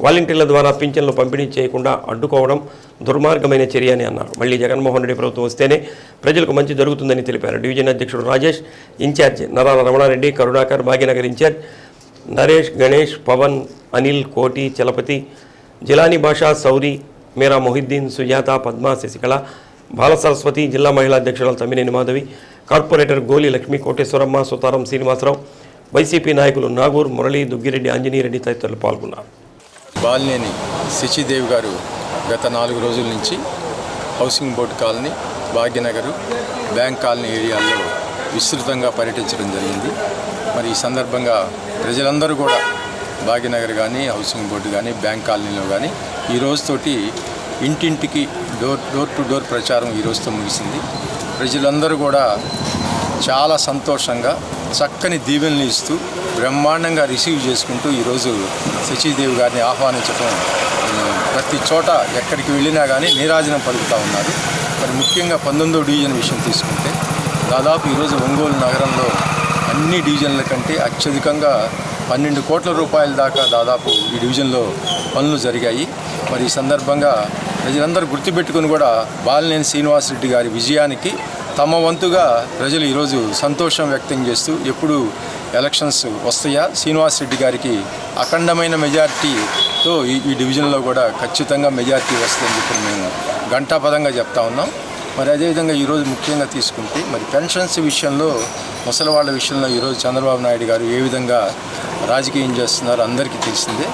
వాలంటీర్ల ద్వారా పింఛన్లు పంపిణీ చేయకుండా అడ్డుకోవడం దుర్మార్గమైన చర్య అని అన్నారు. మళ్లీ జగన్మోహన్ రెడ్డి ప్రభుత్వం వస్తేనే ప్రజలకు మంచి జరుగుతుందని తెలిపారు. డివిజన్ అధ్యక్షుడు రాజేష్, ఇన్ఛార్జ్ నరాల రమణారెడ్డి, కరుణాకర్, భాగ్యనగర్ ఇన్ఛార్జ్ నరేష్, గణేష్, పవన్, అనిల్, కోటి, చలపతి, జిలానీ భాషా, సౌరి, మీరా మొహిద్దీన్, సుజాత, పద్మ, శశికళ, బాలసరస్వతి, జిల్లా మహిళా అధ్యక్షురాలు తమ్మినేని మాధవి, కార్పొరేటర్ గోలి లక్ష్మి, కోటేశ్వరమ్మ, సుతారం శ్రీనివాసరావు, వైసీపీ నాయకులు నాగూర్, మురళి, దుగ్గిరెడ్డి, ఆంజనేయరెడ్డి తదితరులు పాల్గొన్నారు. బాలినేని శశిదేవి గారు గత 4 రోజుల నుంచి housing board colony, Bhagyanagar, bank colony ఏరియాల్లో విస్తృతంగా పర్యటించడం జరిగింది. మరి ఈ సందర్భంగా ప్రజలందరూ కూడా భాగ్యనగర్ కానీ, హౌసింగ్ బోర్డు కానీ, బ్యాంక్ కాలనీలో కానీ ఈ రోజుతోటి ఇంటింటికి డోర్ టు డోర్ ప్రచారం ఈ రోజుతో ముగిసింది. ప్రజలందరూ కూడా చాలా సంతోషంగా చక్కని దీవెనలు ఇస్తూ బ్రహ్మాండంగా రిసీవ్ చేసుకుంటూ ఈరోజు శశిదేవి గారిని ఆహ్వానించడం ప్రతి చోట ఎక్కడికి వెళ్ళినా కానీ నీరాజనం పలుకుతూ ఉన్నారు. మరి ముఖ్యంగా 19వ డివిజన్ విషయం తీసుకుంటే దాదాపు ఈరోజు ఒంగోలు నగరంలో అన్ని డివిజన్ల కంటే అత్యధికంగా 12 కోట్ల రూపాయల దాకా దాదాపు ఈ డివిజన్లో పనులు జరిగాయి. మరి ఈ సందర్భంగా ప్రజలందరూ గుర్తుపెట్టుకుని కూడా బాలినేని శ్రీనివాసరెడ్డి గారి విజయానికి తమ వంతుగా ప్రజలు ఈరోజు సంతోషం వ్యక్తం చేస్తూ ఎప్పుడు ఎలక్షన్స్ వస్తాయా, శ్రీనివాసరెడ్డి గారికి అఖండమైన మెజారిటీతో ఈ డివిజన్లో కూడా ఖచ్చితంగా మెజారిటీ వస్తుందని చెప్పి మేము ఘంటాపదంగా చెప్తా ఉన్నాం. మరి అదేవిధంగా ఈరోజు ముఖ్యంగా తీసుకుంటే మరి పెన్షన్స్ విషయంలో, ముసలివాళ్ళ విషయంలో ఈరోజు చంద్రబాబు నాయుడు గారు ఏ విధంగా రాజకీయం చేస్తున్నారో అందరికీ తెలిసిందే.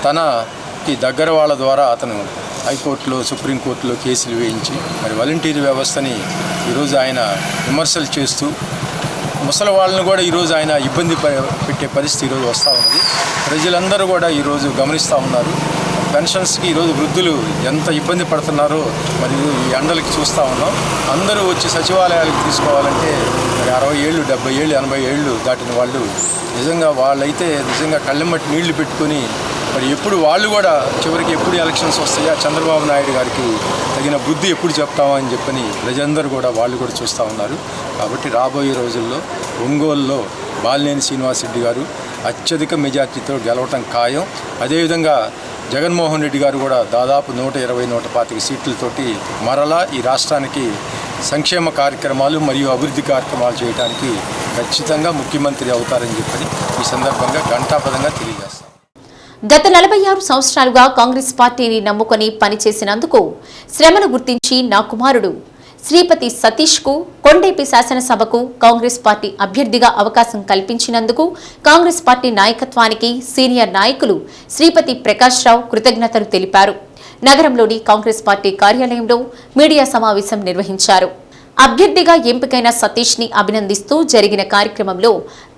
తనకి దగ్గర వాళ్ళ ద్వారా అతను హైకోర్టులో, సుప్రీంకోర్టులో కేసులు వేయించి మరి వాలంటీర్ వ్యవస్థని ఈరోజు ఆయన విమర్శలు చేస్తూ ముసలి వాళ్ళని కూడా ఈరోజు ఆయన ఇబ్బంది పెట్టే పరిస్థితి ఈరోజు వస్తూ ఉన్నది. ప్రజలందరూ కూడా ఈరోజు గమనిస్తూ ఉన్నారు. పెన్షన్స్కి ఈరోజు వృద్ధులు ఎంత ఇబ్బంది పడుతున్నారో మరి ఈ ఎండలకి చూస్తూ ఉన్నాం. అందరూ వచ్చి సచివాలయాలకు తీసుకోవాలంటే మరి 60 ఏళ్ళు, 70 ఏళ్ళు, 80 ఏళ్ళు దాటిన వాళ్ళు నిజంగా వాళ్ళైతే నిజంగా కళ్ళెమ్మటి నీళ్లు పెట్టుకొని మరి ఎప్పుడు వాళ్ళు కూడా చివరికి ఎప్పుడు ఎలక్షన్స్ వస్తాయా, చంద్రబాబు నాయుడు గారికి తగిన బుద్ధి ఎప్పుడు చెప్తామా అని చెప్పని ప్రజలందరూ కూడా వాళ్ళు కూడా చూస్తూ ఉన్నారు. కాబట్టి రాబోయే రోజుల్లో ఒంగోలులో బాలినేని శ్రీనివాసరెడ్డి గారు అత్యధిక మెజార్టీతో గెలవటం ఖాయం. అదేవిధంగా జగన్మోహన్ రెడ్డి గారు కూడా దాదాపు 120-125 సీట్లతోటి మరలా ఈ రాష్ట్రానికి సంక్షేమ కార్యక్రమాలు మరియు అభివృద్ధి కార్యక్రమాలు చేయడానికి ఖచ్చితంగా ముఖ్యమంత్రి అవుతారని చెప్పని ఈ సందర్భంగా ఘంటాపదంగా తెలియజేస్తాం. గత 46 సంవత్సరాలుగా కాంగ్రెస్ పార్టీని నమ్ముకొని పనిచేసినందుకు శ్రమను గుర్తించి నా కుమారుడు శ్రీపతి సతీష్కు కొండేపి శాసనసభకు కాంగ్రెస్ పార్టీ అభ్యర్థిగా అవకాశం కల్పించినందుకు కాంగ్రెస్ పార్టీ నాయకత్వానికి సీనియర్ నాయకులు శ్రీపతి ప్రకాష్ రావు కృతజ్ఞతలు తెలిపారు. నగరంలోని కాంగ్రెస్ పార్టీ కార్యాలయంలో మీడియా సమావేశం నిర్వహించారు. అభ్యర్థిగా ఎంపికైన సతీష్ ని అభినందిస్తూ జరిగిన కార్యక్రమంలో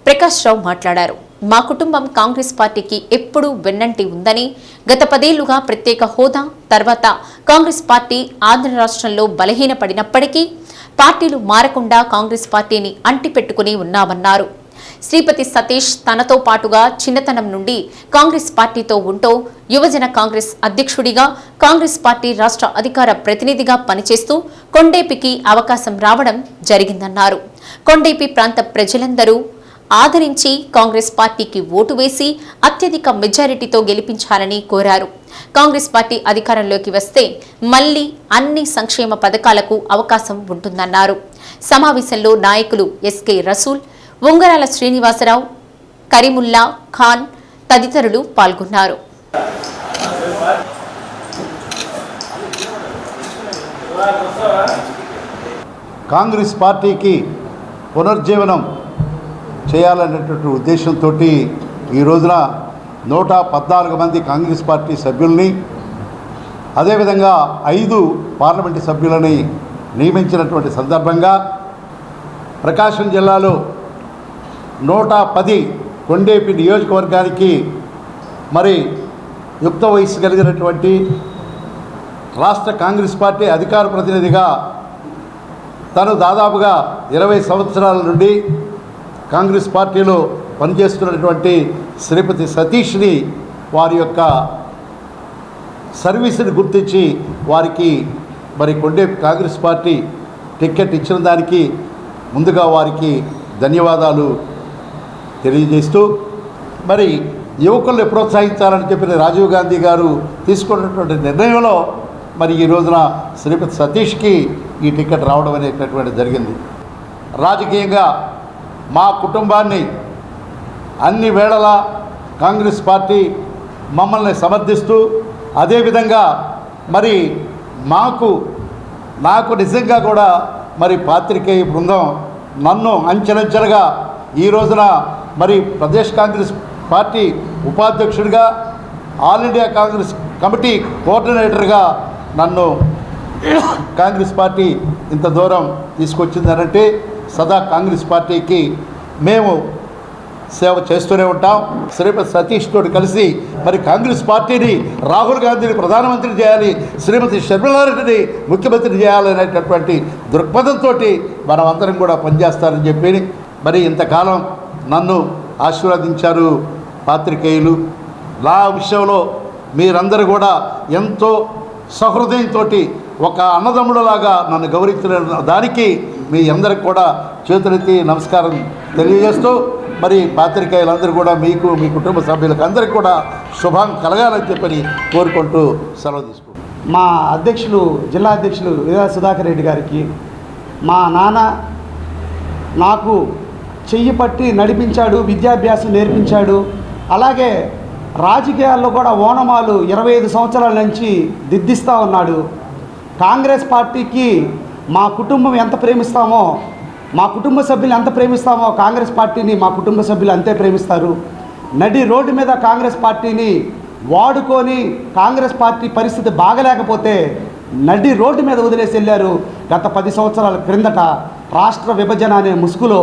ప్రకాష్ రావు మాట్లాడారు. మా కుటుంబం కాంగ్రెస్ పార్టీకి ఎప్పుడూ వెన్నంటి ఉందని, గత 10 ఏళ్లుగా ప్రత్యేక హోదా తర్వాత కాంగ్రెస్ పార్టీ ఆంధ్ర రాష్ట్రంలో బలహీనపడినప్పటికీ పార్టీలు మారకుండా కాంగ్రెస్ పార్టీని అంటిపెట్టుకుని ఉన్నామన్నారు. శ్రీపతి సతీష్ తనతో పాటుగా చిన్నతనం నుండి కాంగ్రెస్ పార్టీతో ఉంటూ యువజన కాంగ్రెస్ అధ్యక్షుడిగా, కాంగ్రెస్ పార్టీ రాష్ట్ర అధికార ప్రతినిధిగా పనిచేస్తూ కొండేపికి అవకాశం రావడం జరిగిందన్నారు. కొండేపి ప్రాంత ప్రజలందరూ ఆదరించి కాంగ్రెస్ పార్టీకి ఓటు వేసి అత్యధిక మెజారిటీతో గెలిపించాలని కోరారు. కాంగ్రెస్ పార్టీ అధికారంలోకి వస్తే మళ్లీ అన్ని సంక్షేమ పథకాలకు అవకాశం ఉంటుందన్నారు. సమావేశంలో నాయకులు ఎస్కే రసూల్, ఉంగరాల శ్రీనివాసరావు, కరీముల్లా ఖాన్ తదితరులు పాల్గొన్నారు. కాంగ్రెస్ పార్టీకి పునర్జీవనం చేయాలనేటువంటి ఉద్దేశంతో ఈ రోజున 114 మంది కాంగ్రెస్ పార్టీ సభ్యుల్ని, అదేవిధంగా 5 పార్లమెంటు సభ్యులని నియమించినటువంటి సందర్భంగా ప్రకాశం జిల్లాలో 110 కొండేపి నియోజకవర్గానికి మరి యుక్త వయస్సు కలిగినటువంటి రాష్ట్ర కాంగ్రెస్ పార్టీ అధికార ప్రతినిధిగా తను దాదాపుగా 20 సంవత్సరాల నుండి కాంగ్రెస్ పార్టీలో పనిచేస్తున్నటువంటి శ్రీపతి సతీష్ని వారి యొక్క సర్వీస్ని గుర్తించి వారికి మరి కొండేపి కాంగ్రెస్ పార్టీ టికెట్ ఇచ్చిన దానికి ముందుగా వారికి ధన్యవాదాలు తెలియజేస్తూ, మరి యువకుల్ని ప్రోత్సహించాలని చెప్పిన రాజీవ్ గాంధీ గారు తీసుకున్నటువంటి నిర్ణయంలో మరి ఈ రోజున శ్రీపతి సతీష్కి ఈ టికెట్ రావడం అనేటటువంటి జరిగింది. రాజకీయంగా మా కుటుంబాన్ని అన్ని వేళలా కాంగ్రెస్ పార్టీ మమ్మల్ని సమర్థిస్తూ, అదేవిధంగా మరి నాకు నిజంగా కూడా మరి పాత్రికేయ బృందం నన్ను అంచెలంచెలుగా ఈ రోజున మరి ప్రదేశ్ కాంగ్రెస్ పార్టీ ఉపాధ్యక్షుడిగా, ఆల్ ఇండియా కాంగ్రెస్ కమిటీ కోఆర్డినేటర్గా నన్ను కాంగ్రెస్ పార్టీ ఇంత దూరం తీసుకొచ్చిందనంటే సదా కాంగ్రెస్ పార్టీకి మేము సేవ చేస్తూనే ఉంటాం. శ్రీపతి సతీష్ తోటి కలిసి మరి కాంగ్రెస్ పార్టీని, రాహుల్ గాంధీని ప్రధానమంత్రి చేయాలి, శ్రీమతి షర్మిలారెడ్డిని ముఖ్యమంత్రి చేయాలనేటటువంటి దృక్పథంతో మనం అందరం కూడా పనిచేస్తారని చెప్పి మరి ఇంతకాలం నన్ను ఆశీర్వదించారు పాత్రికేయులు. నా విషయంలో మీరందరూ కూడా ఎంతో సహృదయంతో ఒక అన్నదమ్ముడులాగా నన్ను గౌరవించిన దానికి మీ అందరికి కూడా చేతులెత్తి నమస్కారం తెలియజేస్తూ, మరి పాత్రికేయులందరూ కూడా మీకు, మీ కుటుంబ సభ్యులకు అందరికీ కూడా శుభం కలగాలని చెప్పని కోరుకుంటూ సెలవు తీసుకుంటాం. మా అధ్యక్షులు, జిల్లా అధ్యక్షులు విద్యా సుధాకర్ రెడ్డి గారికి, మా నాన్న నాకు చెయ్యి పట్టి నడిపించాడు, విద్యాభ్యాసం నేర్పించాడు. అలాగే రాజకీయాల్లో కూడా ఓనమాలు 25 సంవత్సరాల నుంచి దిద్దిస్తూ ఉన్నాడు. కాంగ్రెస్ పార్టీకి మా కుటుంబం ఎంత ప్రేమిస్తామో, మా కుటుంబ సభ్యులు ఎంత ప్రేమిస్తామో కాంగ్రెస్ పార్టీని మా కుటుంబ సభ్యులు అంతే ప్రేమిస్తారు. నడి రోడ్డు మీద కాంగ్రెస్ పార్టీని వాడుకొని కాంగ్రెస్ పార్టీ పరిస్థితి బాగలేకపోతే నడి రోడ్డు మీద వదిలేసి వెళ్ళారు. గత 10 సంవత్సరాల క్రిందట రాష్ట్ర విభజన అనే ముసుగులో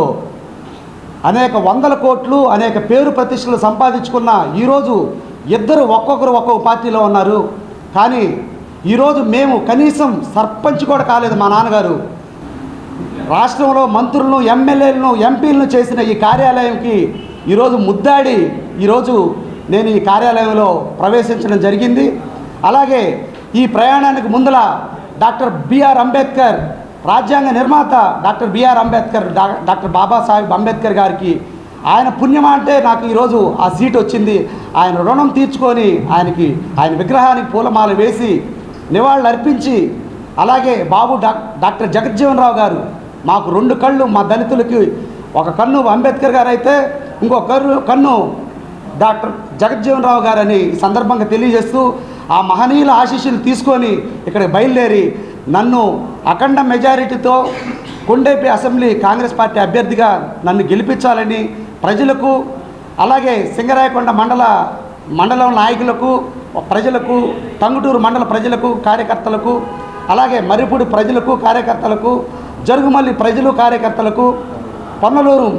అనేక వందల కోట్లు, అనేక పేరు ప్రతిష్టలు సంపాదించుకున్న ఈరోజు ఇద్దరు ఒక్కొక్కరు ఒక్కొక్క పార్టీలో ఉన్నారు. కానీ ఈరోజు మేము కనీసం సర్పంచ్ కూడా కాలేదు. మా నాన్నగారు రాష్ట్రంలో మంత్రులను, ఎమ్మెల్యేలను, ఎంపీలను చేసిన ఈ కార్యాలయంకి ఈరోజు ముద్దాడి ఈరోజు నేను ఈ కార్యాలయంలో ప్రవేశించడం జరిగింది. అలాగే ఈ ప్రయాణానికి ముందల డాక్టర్ బిఆర్ అంబేద్కర్, రాజ్యాంగ నిర్మాత doctor BR Ambedkar, doctor Babasaheb Ambedkar గారికి ఆయన పుణ్యమా అంటే నాకు ఈరోజు ఆ సీట్ వచ్చింది. ఆయన రుణం తీర్చుకొని ఆయన విగ్రహానికి పూలమాల వేసి నివాళులు అర్పించి, అలాగే డాక్టర్ జగజ్జీవన్ రావు గారు, మాకు 2 కళ్ళు, మా దళితులకి ఒక కన్ను అంబేద్కర్ గారు అయితే ఇంకో కన్ను డాక్టర్ జగజ్జీవన్ రావు గారని ఈ సందర్భంగా తెలియజేస్తూ, ఆ మహనీయుల ఆశీస్సులు తీసుకొని ఇక్కడ బయలుదేరి నన్ను అఖండ మెజారిటీతో కొండేపి అసెంబ్లీ కాంగ్రెస్ పార్టీ అభ్యర్థిగా నన్ను గెలిపించాలని ప్రజలకు, అలాగే సింగరాయకొండ మండలం నాయకులకు, ప్రజలకు, టంగుటూరు మండల ప్రజలకు, కార్యకర్తలకు, అలాగే మర్రిపూడి ప్రజలకు, కార్యకర్తలకు, జరుగుమల్లి ప్రజలు, కార్యకర్తలకు, పొన్నలూరు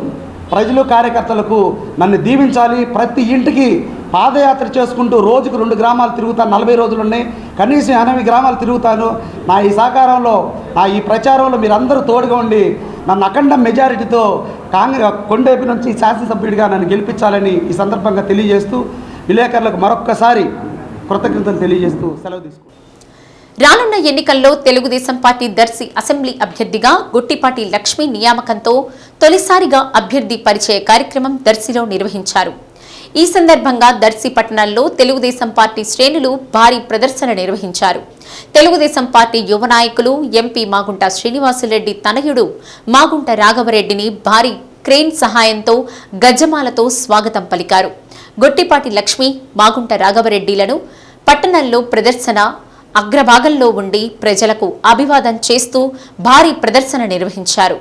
ప్రజలు కార్యకర్తలకు నన్ను దీవించాలి. ప్రతి ఇంటికి పాదయాత్ర చేసుకుంటూ రోజుకు 2 గ్రామాలు తిరుగుతాను. 40 రోజులు ఉన్నాయి, కనీసం 80 గ్రామాలు తిరుగుతాను. నా ఈ సహకారంలో, నా ఈ ప్రచారంలో మీరందరూ తోడుగా ఉండి నన్ను అఖండ మెజారిటీతో కొండేపి నుంచి శాసనసభ్యుడిగా నన్ను గెలిపించాలని ఈ సందర్భంగా తెలియజేస్తూ విలేకరులకు మరొక్కసారి కృతజ్ఞతలు తెలియజేస్తూ సెలవు తీసుకుంటాను. రానున్న ఎన్నికల్లో తెలుగుదేశం పార్టీ దర్శి అసెంబ్లీ అభ్యర్థిగా గుట్టిపాటి లక్ష్మి నియామకంతో తొలిసారిగా అభ్యర్థి పరిచయ కార్యక్రమం దర్శిలో నిర్వహించారు. ఈ సందర్భంగా దర్శి పట్టణంలో తెలుగుదేశం పార్టీ శ్రేణులు భారీ ప్రదర్శన నిర్వహించారు. తెలుగుదేశం పార్టీ యువ నాయకులు ఎంపీ మాగుంట శ్రీనివాసులరెడ్డి తనయుడు మాగుంట రాఘవరెడ్డిని భారీ క్రేన్ సహాయంతో గజమాలతో స్వాగతం పలికారు. గొట్టిపాటి లక్ష్మి, మాగుంట రాఘవరెడ్డిలను పట్టణంలో ప్రదర్శన అగ్రభాగంలో ఉండి ప్రజలకు అభివాదం చేస్తూ భారీ ప్రదర్శన నిర్వహించారు.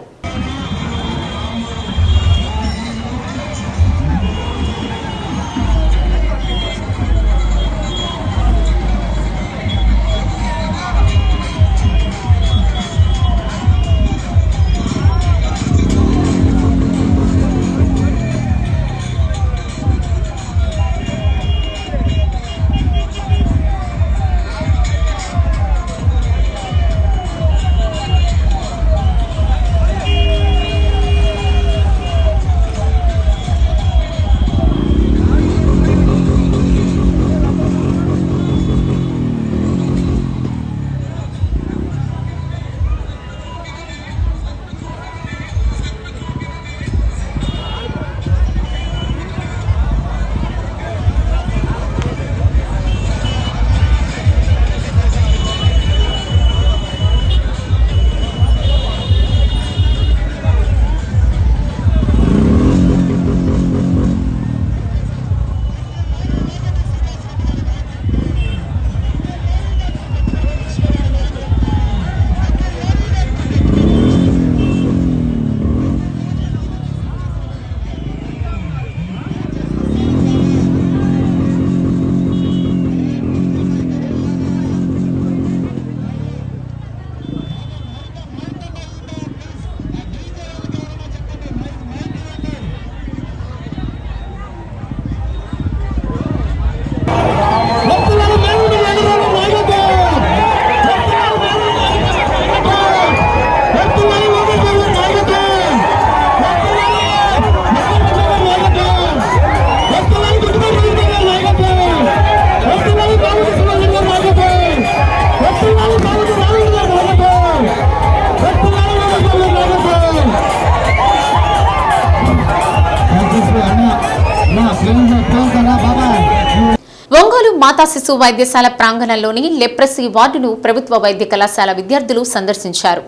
ఒంగోలు మాతా శిశు వైద్యశాల ప్రాంగణంలోని లెప్రసీ వార్డును ప్రభుత్వ వైద్య కళాశాల విద్యార్థులు సందర్శించారు.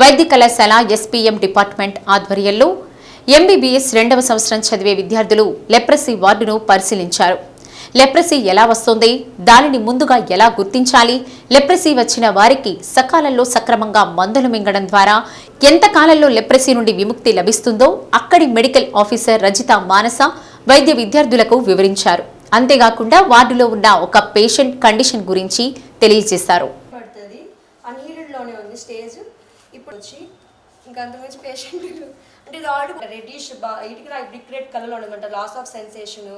వైద్య కళాశాల ఎస్పీఎం డిపార్ట్మెంట్ ఆధ్వర్యంలో ఎంబీబీఎస్ 2వ సంవత్సరం చదివే విద్యార్థులు లెప్రసీ వార్డును పరిశీలించారు. లెప్రసీ ఎలా వస్తోంది, దానిని ముందుగా ఎలా గుర్తించాలి, లెప్రసీ వచ్చిన వారికి సకాలంలో సక్రమంగా మందులు మింగడం ద్వారా ఎంత కాలంలో లెప్రసీ నుండి విముక్తి లభిస్తుందో అక్కడి మెడికల్ ఆఫీసర్ రజిత మానస వైద్య విద్యార్థులకు వివరించారు. అంతేకాకుండా వార్డులో ఉన్న ఒక పేషెంట్ కండిషన్ గురించి తెలియజేశారు. అన్హీటెడ్లోనే ఉంది స్టేజ్. ఇప్పుడు వచ్చి ఇంకా అంతకుమించి పేషెంట్ అంటే ఇది ఆల్రెడీ రెడ్డిష్ ఇటుక బ్రిక్ రెడ్ కలర్లో ఉండదంట. లాస్ ఆఫ్ సెన్సేషన్,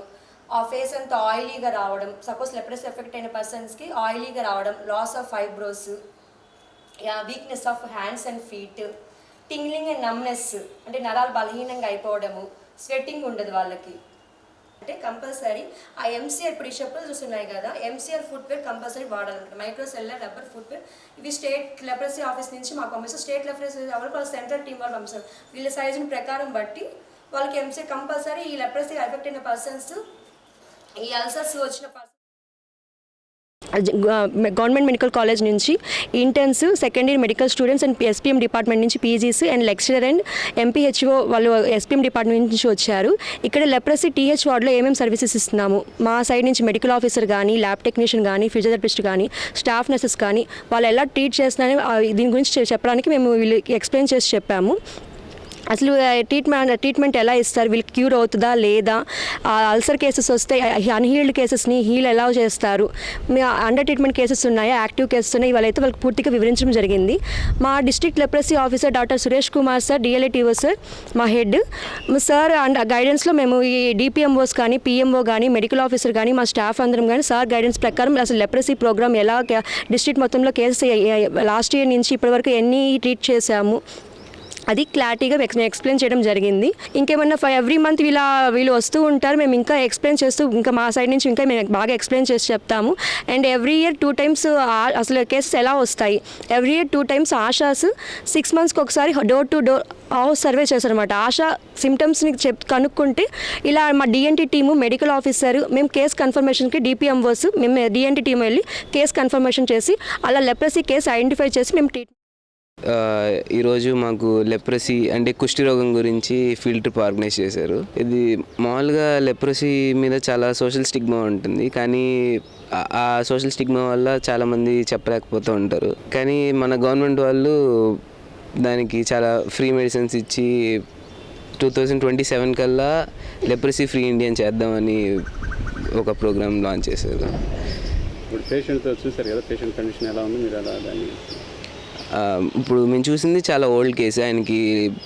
ఆ ఫేస్ అంతా ఆయిలీగా రావడం, సపోజ్ లెప్రసీ ఎఫెక్ట్ అయిన పర్సన్స్కి ఆయిలీగా రావడం, loss of fibrous, weakness of hands and feet, tingling and numbness అంటే నరాలు బలహీనంగా అయిపోవడము, స్వెట్టింగ్ ఉండదు వాళ్ళకి. అంటే కంపల్సరీ ఆ ఎంసీఆర్ ఇప్పుడు ఈ చెప్పులు చూస్తున్నాయి కదా, ఎంసీఆర్ ఫుట్వేర్ కంపల్సరీ వాడాలన్నమాట. Microcellular rubber footwear. ఇవి స్టేట్ లెప్రసీ ఆఫీస్ నుంచి మాకు పంపిస్తారు. స్టేట్ లెప్రసీ వాళ్ళ సెంట్రల్ టీం వాళ్ళు పంపిస్తారు. వీళ్ళ సైజుని ప్రకారం బట్టి వాళ్ళకి ఎంసీఆర్ కంపల్సరీ ఈ లెప్రసీ ఎఫెక్ట్ అయిన పర్సన్స్, ఈ అల్సర్స్ వచ్చిన గవర్నమెంట్ మెడికల్ కాలేజ్ నుంచి interns, second year medical students and SPM department నుంచి PGs and lecturer and MPHO వాళ్ళు ఎస్పీఎం డిపార్ట్మెంట్ నుంచి వచ్చారు. ఇక్కడ లెప్రసీ టీహెచ్ వార్డులో ఏమేమి సర్వీసెస్ ఇస్తున్నాము, మా సైడ్ నుంచి మెడికల్ ఆఫీసర్ కానీ, ల్యాబ్ టెక్నీషియన్ కానీ, ఫిజియోథెరపిస్ట్ కానీ, స్టాఫ్ నర్సెస్ కానీ వాళ్ళు ఎలా ట్రీట్ చేస్తున్నారని దీని గురించి చెప్పడానికి మేము వీళ్ళకి ఎక్స్ప్లెయిన్ చేసి చెప్పాము. అసలు ట్రీట్మెంట్ ఎలా ఇస్తారు, వీళ్ళకి క్యూర్ అవుతుందా లేదా, అల్సర్ కేసెస్ వస్తే అన్హీల్డ్ కేసెస్ని హీల్ ఎలా చేస్తారు, అండర్ ట్రీట్మెంట్ కేసెస్ ఉన్నాయా, యాక్టివ్ కేసెస్ ఉన్నాయి, వాళ్ళైతే వాళ్ళకి పూర్తిగా వివరించడం జరిగింది. మా district leprosy officer doctor Suresh Kumar sir, DLATO sir మా హెడ్ సార్ అండ్ గైడెన్స్లో మేము ఈ డిపిఎంఓస్ కానీ పిఎంఓ కానీ మెడికల్ ఆఫీసర్ కానీ మా స్టాఫ్ అందరం కానీ సార్ గైడెన్స్ ప్రకారం అసలు లెప్రసీ ప్రోగ్రామ్ ఎలా డిస్ట్రిక్ట్ మొత్తంలో కేసెస్ లాస్ట్ ఇయర్ నుంచి ఇప్పటివరకు ఎన్ని ట్రీట్ చేశాము అది క్లారిటీగా ఎక్స్ప్లెయిన్ చేయడం జరిగింది. ఇంకేమన్నా ఎవ్రీ మంత్ వీళ్ళు వస్తూ ఉంటారు, మేము ఇంకా ఎక్స్ప్లెయిన్ చేస్తూ ఇంకా మా సైడ్ నుంచి ఇంకా మేము బాగా ఎక్స్ప్లెయిన్ చేసి చెప్తాము. అండ్ ఎవ్రీ ఇయర్ 2 times అసలు కేసెస్ ఎలా వస్తాయి, ఎవ్రీ ఇయర్ 2 times ఆశాస్ 6 monthsకి ఒకసారి door to door house survey చేస్తారనమాట. ఆశా సిమ్టమ్స్ని కనుక్కుంటే ఇలా మా డిఎన్టీ టీము మెడికల్ ఆఫీసర్ మేము కేసు కన్ఫర్మేషన్కి డిపిఎంఓస్ మేము డిఎన్టీ టీం వెళ్ళి కేసు కన్ఫర్మేషన్ చేసి అలా లెప్రసీ కేసు ఐడెంటిఫై చేసి మేము ఈరోజు మాకు లెప్రసీ అంటే కుష్టి రోగం గురించి ఫీల్డ్ ట్రిప్ ఆర్గనైజ్ చేశారు. ఇది మామూలుగా లెప్రసీ మీద చాలా సోషల్ స్టిగ్మా ఉంటుంది, కానీ ఆ సోషల్ స్టిగ్మా వల్ల చాలామంది చెప్పలేకపోతూ ఉంటారు. కానీ మన గవర్నమెంట్ వాళ్ళు దానికి చాలా ఫ్రీ మెడిసిన్స్ ఇచ్చి 2027 కల్లా లెప్రసీ ఫ్రీ ఇండియా చేద్దామని ఒక ప్రోగ్రామ్ లాంచ్ చేశారు. ఇప్పుడు పేషెంట్ చూసారు కదా, పేషెంట్ కండిషన్ ఎలా ఉంది, మీరు ఎలా దాన్ని ఇప్పుడు మేము చూసింది చాలా ఓల్డ్ కేసు. ఆయనకి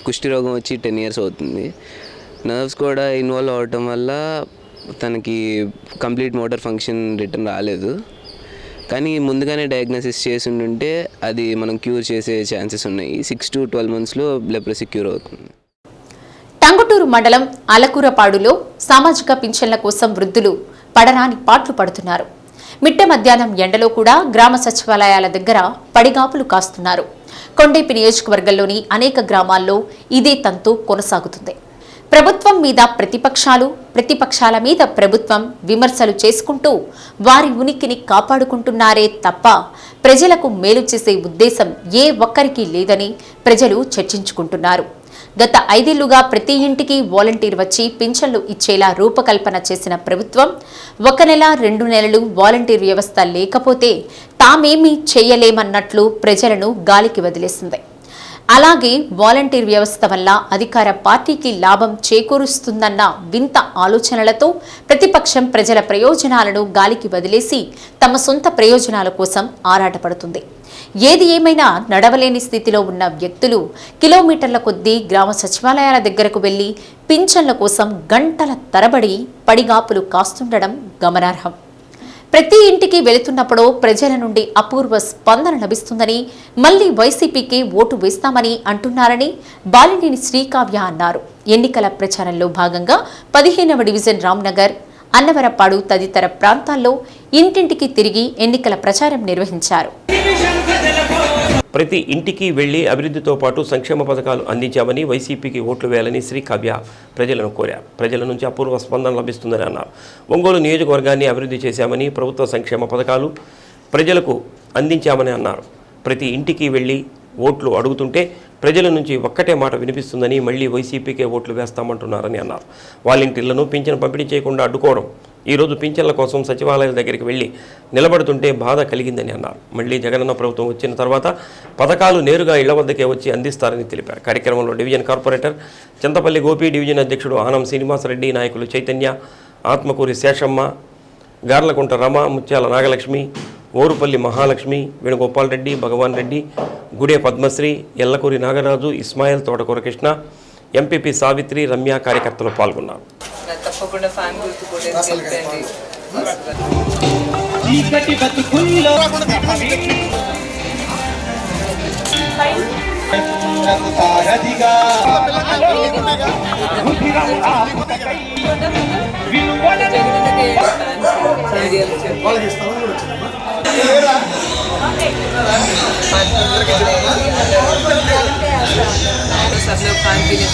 కుష్టి రోగం వచ్చి 10 years అవుతుంది. నర్వ్స్ కూడా ఇన్వాల్వ్ అవ్వటం వల్ల తనకి కంప్లీట్ మోటార్ ఫంక్షన్ రిటర్న్ రాలేదు. కానీ ముందుగానే డయాగ్నోసిస్ చేసి ఉంటే అది మనం క్యూర్ చేసే ఛాన్సెస్ ఉన్నాయి. 6 to 12 monthsలో లెప్రసీ క్యూర్ అవుతుంది. టంగుటూరు మండలం అలకూరపాడులో సామాజిక పింఛన్ల కోసం వృద్ధులు పడరాని పాట్లు పడుతున్నారు. మిట్ట మధ్యాహ్నం ఎండలో కూడా గ్రామ సచివాలయాల దగ్గర పడిగాపులు కాస్తున్నారు. కొండేపి నియోజకవర్గంలోని అనేక గ్రామాల్లో ఇదే తంతు కొనసాగుతుంది. ప్రభుత్వం మీద ప్రతిపక్షాలు, ప్రతిపక్షాల మీద ప్రభుత్వం విమర్శలు చేసుకుంటూ వారి ఉనికిని కాపాడుకుంటున్నారే తప్ప ప్రజలకు మేలు చేసే ఉద్దేశం ఏ ఒక్కరికి లేదని ప్రజలు చర్చించుకుంటున్నారు. గత 5 ఏళ్లుగా ప్రతి ఇంటికి వాలంటీర్ వచ్చి పింఛన్లు ఇచ్చేలా రూపకల్పన చేసిన ప్రభుత్వం 1 నెల 2 నెలలు వాలంటీర్ వ్యవస్థ లేకపోతే తామేమీ చేయలేమన్నట్లు ప్రజలను గాలికి వదిలేసింది. అలాగే వాలంటీర్ వ్యవస్థ వల్ల అధికార పార్టీకి లాభం చేకూరుస్తుందన్న వింత ఆలోచనలతో ప్రతిపక్షం ప్రజల ప్రయోజనాలను గాలికి వదిలేసి తమ సొంత ప్రయోజనాల కోసం ఆరాటపడుతుంది. ఏది ఏమైనా నడవలేని స్థితిలో ఉన్న వ్యక్తులు కిలోమీటర్ల కొద్దీ గ్రామ సచివాలయాల దగ్గరకు వెళ్లి పింఛన్ల కోసం గంటల తరబడి పడిగాపులు కాస్తుండడం గమనార్హం. ప్రతి ఇంటికి వెళుతున్నప్పుడు ప్రజల నుండి అపూర్వ స్పందన లభిస్తుందని, మళ్లీ వైసీపీకి ఓటు వేస్తామని అంటున్నారని బాలినేని శ్రీకావ్య అన్నారు. ఎన్నికల ప్రచారంలో భాగంగా 15వ డివిజన్ రామ్నగర్, అన్నవరపాడు తదితర ప్రాంతాల్లో ఇంటింటికి తిరిగి ఎన్నికల ప్రచారం నిర్వహించారు. ప్రతి ఇంటికి వెళ్లి అభివృద్ధితో పాటు సంక్షేమ పథకాలు అందించామని, వైసీపీకి ఓట్లు వేయాలని శ్రీకావ్య ప్రజలను కోరారు. ప్రజల నుంచి అపూర్వ స్పందన లభిస్తుందని అన్నారు. ఒంగోలు నియోజకవర్గాన్ని అభివృద్ధి చేశామని, ప్రభుత్వ సంక్షేమ పథకాలు ప్రజలకు అందించామని అన్నారు. ప్రతి ఇంటికి వెళ్లి ఓట్లు అడుగుతుంటే ప్రజల నుంచి ఒక్కటే మాట వినిపిస్తుందని, మళ్లీ వైసీపీకే ఓట్లు వేస్తామంటున్నారని అన్నారు. వాలంటీర్లను పింఛను పంపిణీ చేయకుండా అడ్డుకోవడం, ఈరోజు పింఛన్ల కోసం సచివాలయాల దగ్గరికి వెళ్లి నిలబడుతుంటే బాధ కలిగిందని అన్నారు. మళ్లీ జగనన్న ప్రభుత్వం వచ్చిన తర్వాత పథకాలు నేరుగా ఇళ్ల వద్దకే వచ్చి అందిస్తారని తెలిపారు. కార్యక్రమంలో division corporator Chintapalli Gopi, division అధ్యక్షుడు ఆనం శ్రీనివాసరెడ్డి, నాయకులు చైతన్య, ఆత్మకూరి శేషమ్మ, గార్లకుంట రమ, ముత్యాల నాగలక్ష్మి, ఓరుపల్లి మహాలక్ష్మి, వేణుగోపాల్ రెడ్డి, భగవాన్ రెడ్డి, గుడే పద్మశ్రీ, ఎల్లకూరి నాగరాజు, ఇస్మాయిల్, తోటకూర కృష్ణ, ఎంపీపీ సావిత్రి, రమ్య కార్యకర్తలు పాల్గొన్నారు. తప్పకుండా ఫ్యాన్ గుర్తు सब लोग खान पीने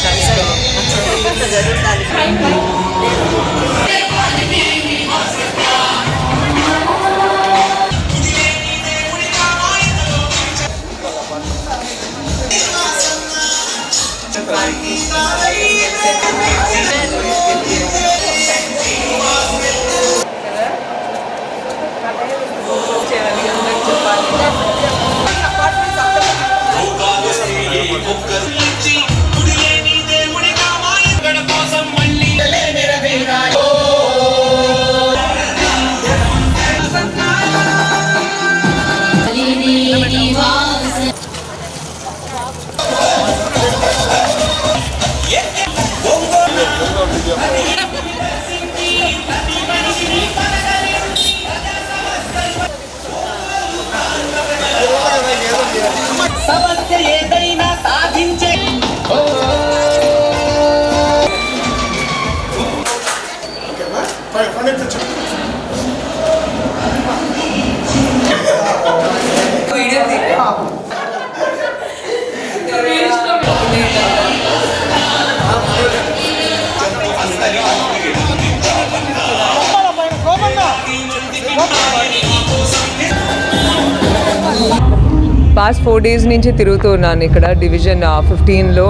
పాస్ట్ 4 days నుంచి తిరుగుతున్నాను ఇక్కడ డివిజన్ 15లో.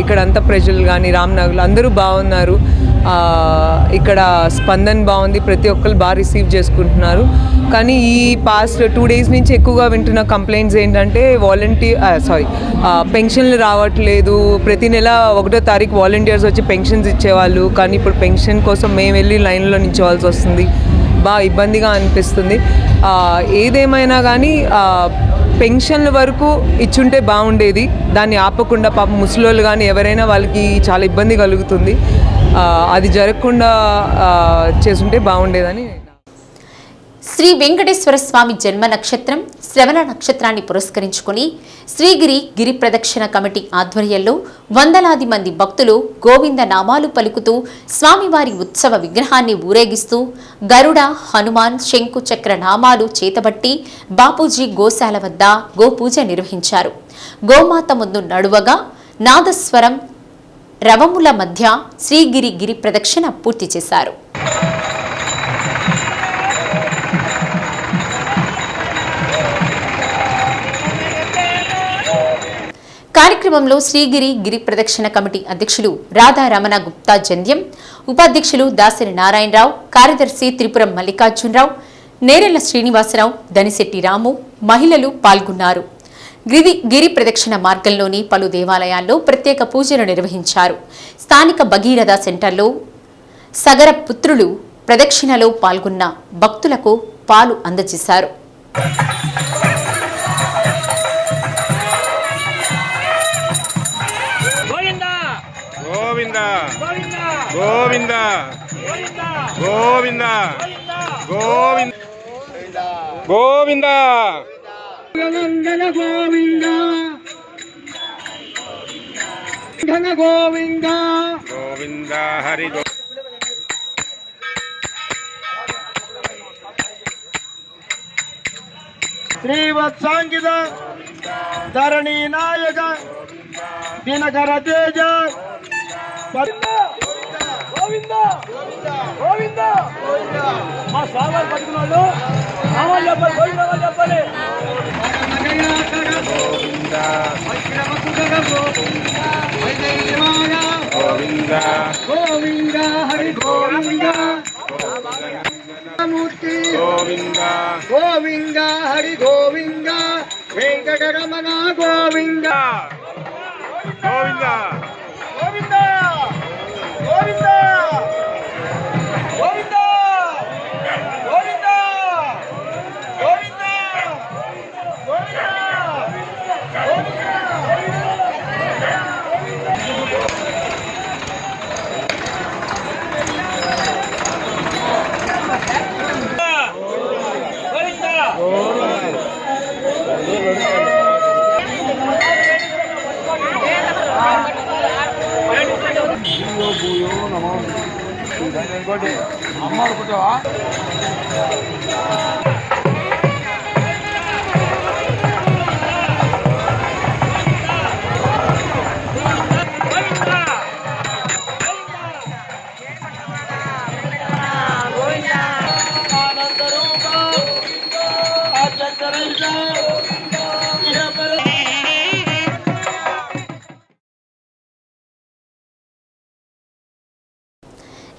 ఇక్కడ అంతా ప్రజలు కానీ రామ్నగర్లో అందరూ బాగున్నారు. ఇక్కడ స్పందన బాగుంది, ప్రతి ఒక్కరు బాగా రిసీవ్ చేసుకుంటున్నారు. కానీ ఈ పాస్ట్ 2 days నుంచి ఎక్కువగా వింటున్న కంప్లైంట్స్ ఏంటంటే పెన్షన్లు రావట్లేదు. ప్రతి నెల 1వ తారీఖు వాలంటీర్స్ వచ్చి పెన్షన్స్ ఇచ్చేవాళ్ళు, కానీ ఇప్పుడు పెన్షన్ కోసం మేము వెళ్ళి లైన్లో నిల్చోవాల్సి వస్తుంది. బాగా ఇబ్బందిగా అనిపిస్తుంది. ఏదేమైనా కానీ పెన్షన్ల వరకు ఇచ్చుంటే బాగుండేది. దాన్ని ఆపకుండా పాపం ముసలోళ్ళు కానీ ఎవరైనా వాళ్ళకి చాలా ఇబ్బంది కలుగుతుంది. అది జరగకుండా చేసుంటే బాగుండేదని. శ్రీ వెంకటేశ్వర స్వామి జన్మ నక్షత్రం శ్రవణ నక్షత్రాన్ని పురస్కరించుకుని శ్రీగిరి గిరి ప్రదక్షిణ కమిటీ ఆధ్వర్యంలో వందలాది మంది భక్తులు గోవింద నామాలు పలుకుతూ స్వామివారి ఉత్సవ విగ్రహాన్ని ఊరేగిస్తూ గరుడ, హనుమాన్, శంకు చక్ర నామాలు చేతబట్టి బాపూజీ గోశాల వద్ద గోపూజ నిర్వహించారు. గోమాత ముందు నడువగా నాదస్వరం రవముల మధ్య శ్రీగిరి గిరి ప్రదక్షిణ పూర్తి చేశారు. కార్యక్రమంలో శ్రీగిరి గిరి ప్రదక్షిణ కమిటీ అధ్యక్షులు రాధా రమణ గుప్తా జంధ్యం, ఉపాధ్యక్షులు దాసరి నారాయణరావు, కార్యదర్శి త్రిపురం మల్లికార్జునరావు, నేరెళ్ల శ్రీనివాసరావు, దనిశెట్టి రాము మహిళలు పాల్గొన్నారు. గిరి ప్రదక్షిణ మార్గంలోని పలు దేవాలయాల్లో ప్రత్యేక పూజలు నిర్వహించారు. స్థానిక భగీరథ సెంటర్లో సగర పుత్రులు ప్రదక్షిణలో పాల్గొన్న భక్తులకు పాలు అందజేశారు. గోవింద గోవింద గోవింద గోవింద గోవింద గోవింద గోవింద గోవింద హరి శ్రీవత్సాంగిత ధరణి నాయక దినకర తేజ గోవింద గోవింద మా స్వామి పట్టుకున్నాడు. చెప్పాలి గోవింద గోవింద గోవింద హరి గోవింద మూర్తి గోవింద గోవింద హరి గోవింద వెంకటరమణ గోవింద గోవింద గోవింద గోవింద గోవింద గోవింద గోవింద అమ్మ అనుకుంటావా?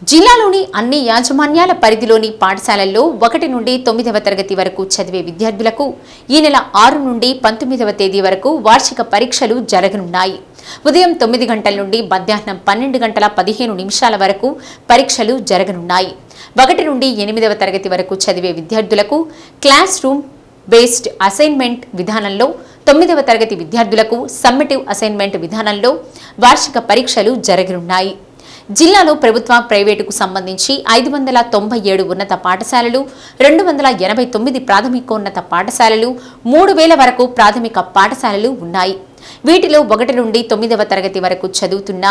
జిల్లాలోని అన్ని యాజమాన్యాల పరిధిలోని పాఠశాలల్లో 1 నుండి 9వ తరగతి వరకు చదివే విద్యార్థులకు ఈ నెల 6 నుండి 19వ తేదీ వరకు వార్షిక పరీక్షలు జరగనున్నాయి. ఉదయం 9 గంటల నుండి మధ్యాహ్నం 12 గంటల 15 నిమిషాల వరకు పరీక్షలు జరగనున్నాయి. 1 నుండి 8వ తరగతి వరకు చదివే విద్యార్థులకు క్లాస్ రూమ్ బేస్డ్ అసైన్మెంట్ విధానంలో, 9వ తరగతి విద్యార్థులకు సమ్మటివ్ అసైన్మెంట్ విధానంలో వార్షిక పరీక్షలు జరగనున్నాయి. జిల్లాలో ప్రభుత్వ, ప్రైవేటుకు సంబంధించి 597 ఉన్నత పాఠశాలలు, 289 ప్రాథమికోన్నత పాఠశాలలు, 3000 వరకు ప్రాథమిక పాఠశాలలు ఉన్నాయి. వీటిలో 1 నుండి 9వ తరగతి వరకు చదువుతున్న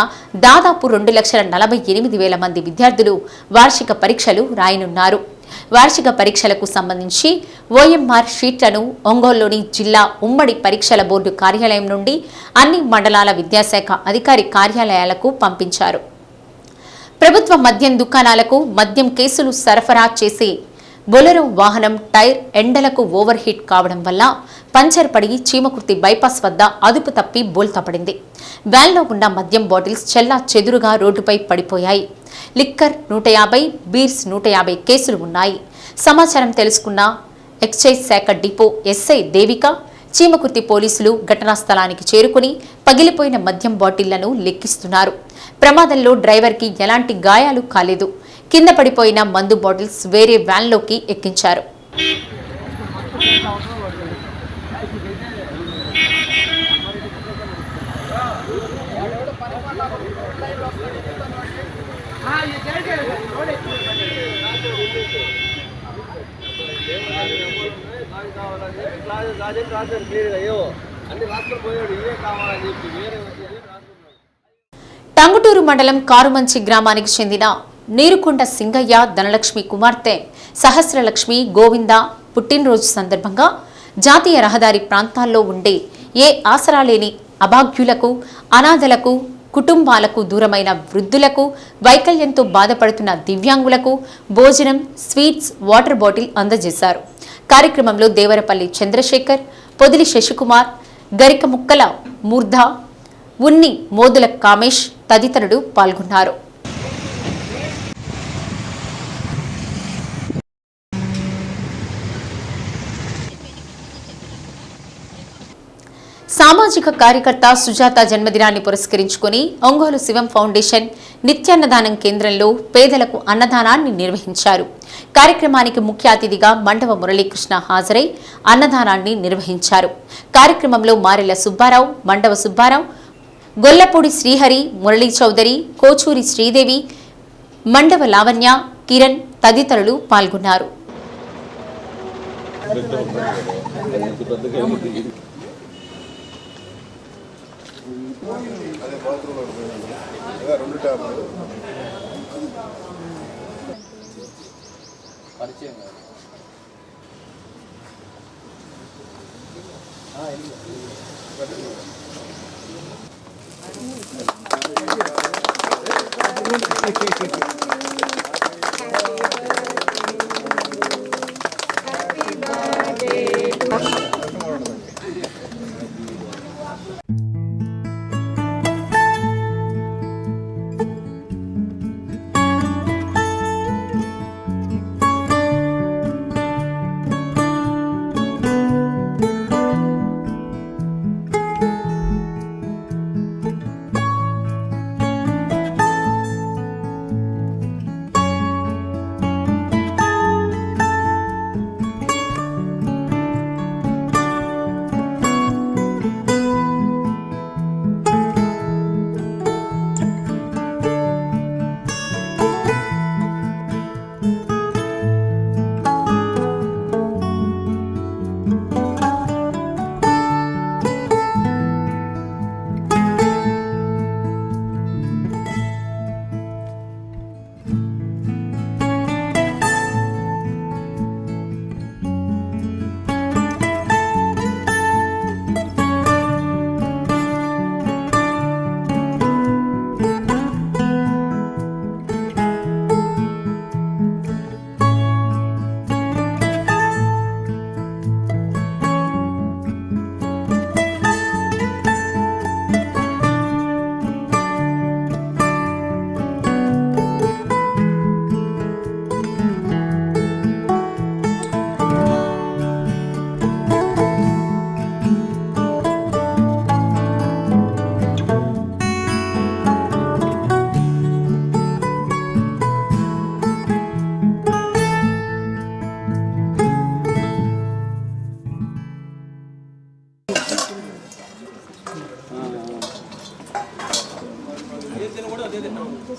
దాదాపు 2,48,000 మంది విద్యార్థులు వార్షిక పరీక్షలు రాయనున్నారు. వార్షిక పరీక్షలకు సంబంధించి ఓఎంఆర్ షీట్లను ఒంగోలులోని జిల్లా ఉమ్మడి పరీక్షల బోర్డు కార్యాలయం నుండి అన్ని మండలాల విద్యాశాఖ అధికారి కార్యాలయాలకు పంపించారు. ప్రభుత్వ మద్యం దుకాణాలకు మద్యం కేసులు సరఫరా చేసే బొలెరో వాహనం టైర్ ఎండలకు ఓవర్ హీట్ కావడం వల్ల పంచర్ పడి చీమకుర్తి బైపాస్ వద్ద అదుపు తప్పి బోల్తా పడింది. వ్యాన్లో ఉన్న మద్యం బాటిల్స్ చెల్లా చెదురుగా రోడ్డుపై పడిపోయాయి. లిక్కర్ 150, బీర్స్ 150 కేసులు ఉన్నాయి. సమాచారం తెలుసుకున్న ఎక్సైజ్ శాఖ డిపో ఎస్ఐ దేవిక, చీమకుర్తి పోలీసులు ఘటనా స్థలానికి చేరుకుని పగిలిపోయిన మద్యం బాటిళ్లను లెక్కిస్తున్నారు. ప్రమాదంలో డ్రైవర్కి ఎలాంటి గాయాలు కాలేదు. కింద పడిపోయిన మందు బాటిల్స్ వేరే వ్యాన్లోకి ఎక్కించారు. టంగుటూరు మండలం కారుమంచి గ్రామానికి చెందిన నీరుకొండ సింగయ్య ధనలక్ష్మి కుమార్తె సహస్రలక్ష్మి గోవింద పుట్టినరోజు సందర్భంగా జాతీయ రహదారి ప్రాంతాల్లో ఉండే ఏ ఆసరా లేని అభాగ్యులకు, అనాథలకు, కుటుంబాలకు దూరమైన వృద్ధులకు, వైకల్యంతో బాధపడుతున్న దివ్యాంగులకు భోజనం, స్వీట్స్, వాటర్ బాటిల్ అందజేశారు. కార్యక్రమంలో దేవరపల్లి చంద్రశేఖర్, పొదిలి శశికుమార్, గరిక ముక్కల మూర్ధ, ఉన్ని మోదుల కామేష్ తదితరులు పాల్గొన్నారు. సామాజిక కార్యకర్త సుజాత జన్మదినాన్ని పురస్కరించుకుని ఒంగోలు శివం ఫౌండేషన్ నిత్యాన్నదానం కేంద్రంలో పేదలకు అన్నదానాన్ని నిర్వహించారు. కార్యక్రమానికి ముఖ్య అతిథిగా మండవ మురళీకృష్ణ హాజరై అన్నదానాన్ని నిర్వహించారు. కార్యక్రమంలో మారెల సుబ్బారావు, మండవ సుబ్బారావు, గొల్లపూడి శ్రీహరి, మురళీ చౌదరి, కోచూరి శ్రీదేవి, మండవ లావణ్య, కిరణ్ తదితరులు పాల్గొన్నారు.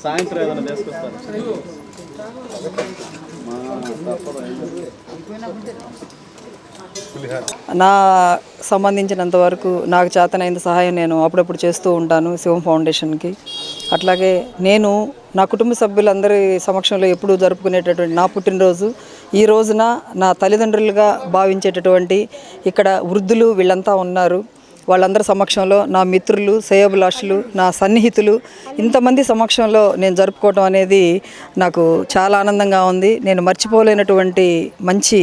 సాయంత్రం ఏదైనా తీసుకొస్తారు. నా సంబంధించినంత వరకు నాకు చేతనైన సహాయం నేను అప్పుడప్పుడు చేస్తూ ఉంటాను శివం ఫౌండేషన్కి. అట్లాగే నేను నా కుటుంబ సభ్యులందరి సమక్షంలో ఎప్పుడూ జరుపుకునేటటువంటి నా పుట్టినరోజు ఈ రోజున నా తల్లిదండ్రులుగా భావించేటటువంటి ఇక్కడ వృద్ధులు వీళ్ళంతా ఉన్నారు. వాళ్ళందరి సమక్షంలో, నా మిత్రులు, శ్రేయోభిలాషులు, నా సన్నిహితులు ఇంతమంది సమక్షంలో నేను జరుపుకోవడం అనేది నాకు చాలా ఆనందంగా ఉంది. నేను మర్చిపోలేనటువంటి మంచి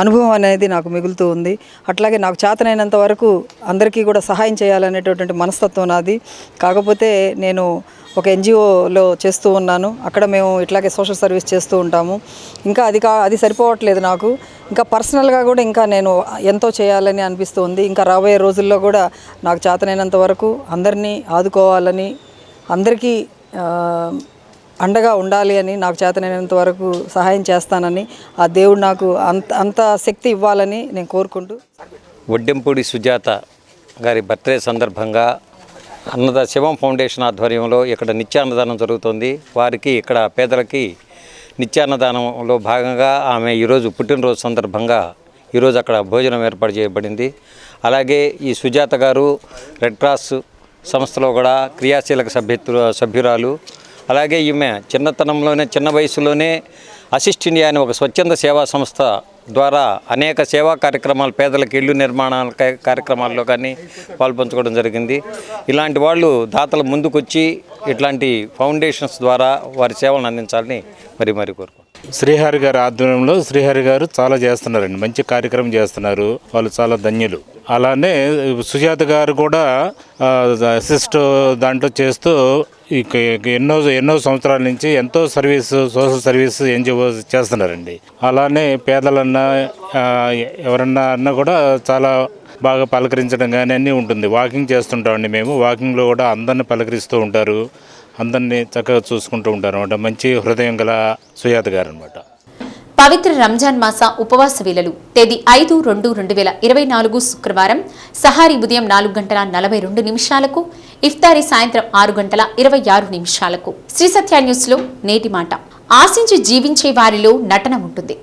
అనుభవం అనేది నాకు మిగులుతూ ఉంది. అట్లాగే నాకు చేతనైనంత వరకు అందరికీ కూడా సహాయం చేయాలనేటటువంటి మనస్తత్వం నాది. కాకపోతే నేను ఒక ఎన్జిఓలో చేస్తూ ఉన్నాను. అక్కడ మేము ఇట్లాగే సోషల్ సర్వీస్ చేస్తూ ఉంటాము. ఇంకా అది సరిపోవట్లేదు నాకు. ఇంకా పర్సనల్గా కూడా ఇంకా నేను ఎంతో చేయాలని అనిపిస్తుంది. ఇంకా రాబోయే రోజుల్లో కూడా నాకు చేతనైనంత వరకు అందరినీ ఆదుకోవాలని, అందరికీ అండగా ఉండాలి అని, నాకు చేతనైనంత వరకు సహాయం చేస్తానని, ఆ దేవుడు నాకు అంత శక్తి ఇవ్వాలని నేను కోరుకుంటూ, వడ్డెంపూడి సుజాత గారి బర్త్డే సందర్భంగా శివం ఫౌండేషన్ ఆధ్వర్యంలో ఇక్కడ నిత్యాన్నదానం జరుగుతుంది. వారికి ఇక్కడ పేదలకి నిత్యాన్నదానంలో భాగంగా ఆమె ఈరోజు పుట్టినరోజు సందర్భంగా ఈరోజు అక్కడ భోజనం ఏర్పాటు చేయబడింది. అలాగే ఈ సుజాత గారు రెడ్ క్రాస్ సంస్థలో కూడా క్రియాశీలక సభ్యురాలు. అలాగే ఈమె చిన్న వయసులోనే అసిస్ట్ ఇండియా అనే ఒక స్వచ్ఛంద సేవా సంస్థ ద్వారా అనేక సేవా కార్యక్రమాలు, పేదలకు ఇళ్ళు నిర్మాణాల కార్యక్రమాల్లో కానీ పాల్పంచుకోవడం జరిగింది. ఇలాంటి వాళ్ళు దాతలు ముందుకొచ్చి ఇట్లాంటి ఫౌండేషన్స్ ద్వారా వారి సేవలను అందించాలని మరి కోరుకుంటున్నాను. శ్రీహరి గారి ఆధ్వర్యంలో శ్రీహరి గారు చాలా చేస్తున్నారండి, మంచి కార్యక్రమం చేస్తున్నారు. వాళ్ళు చాలా ధన్యులు. అలానే సుజాత గారు కూడా అసిస్ట్ దాంట్లో చేస్తూ ఎన్నో సంవత్సరాల నుంచి ఎంతో సోషల్ సర్వీస్ ఎన్జిఓ చేస్తున్నారండి. అలానే పేదలన్నా ఎవరన్నా అన్నా కూడా చాలా బాగా పలకరించడం కానీ అన్నీ ఉంటుంది. వాకింగ్ చేస్తుంటామండి మేము. వాకింగ్లో కూడా అందరిని పలకరిస్తూ ఉంటారు, అందరినీ చక్కగా చూసుకుంటూ ఉంటారు అనమాట. మంచి హృదయం గల సుజాత గారు అనమాట. పవిత్ర రంజాన్ మాస ఉపవాస వేళలు తేదీ 5/2/2024 శుక్రవారం సహారీ ఉదయం 4:42 ఇఫ్తారీ సాయంత్రం 6:26 శ్రీ సత్య న్యూస్ లో నేటి మాట. ఆశించి జీవించే వారిలో నటన ఉంటుంది,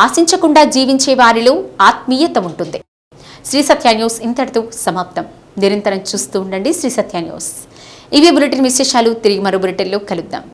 ఆశించకుండా జీవించే వారిలో ఆత్మీయత ఉంటుంది. శ్రీ సత్య న్యూస్ ఇంతటితో సమాప్తం. నిరంతరం చూస్తూ ఉండండి శ్రీ సత్య న్యూస్. ఇవే బులెటిన్ విశేషాలు. తిరిగి మరో బులెటిన్లో కలుద్దాం.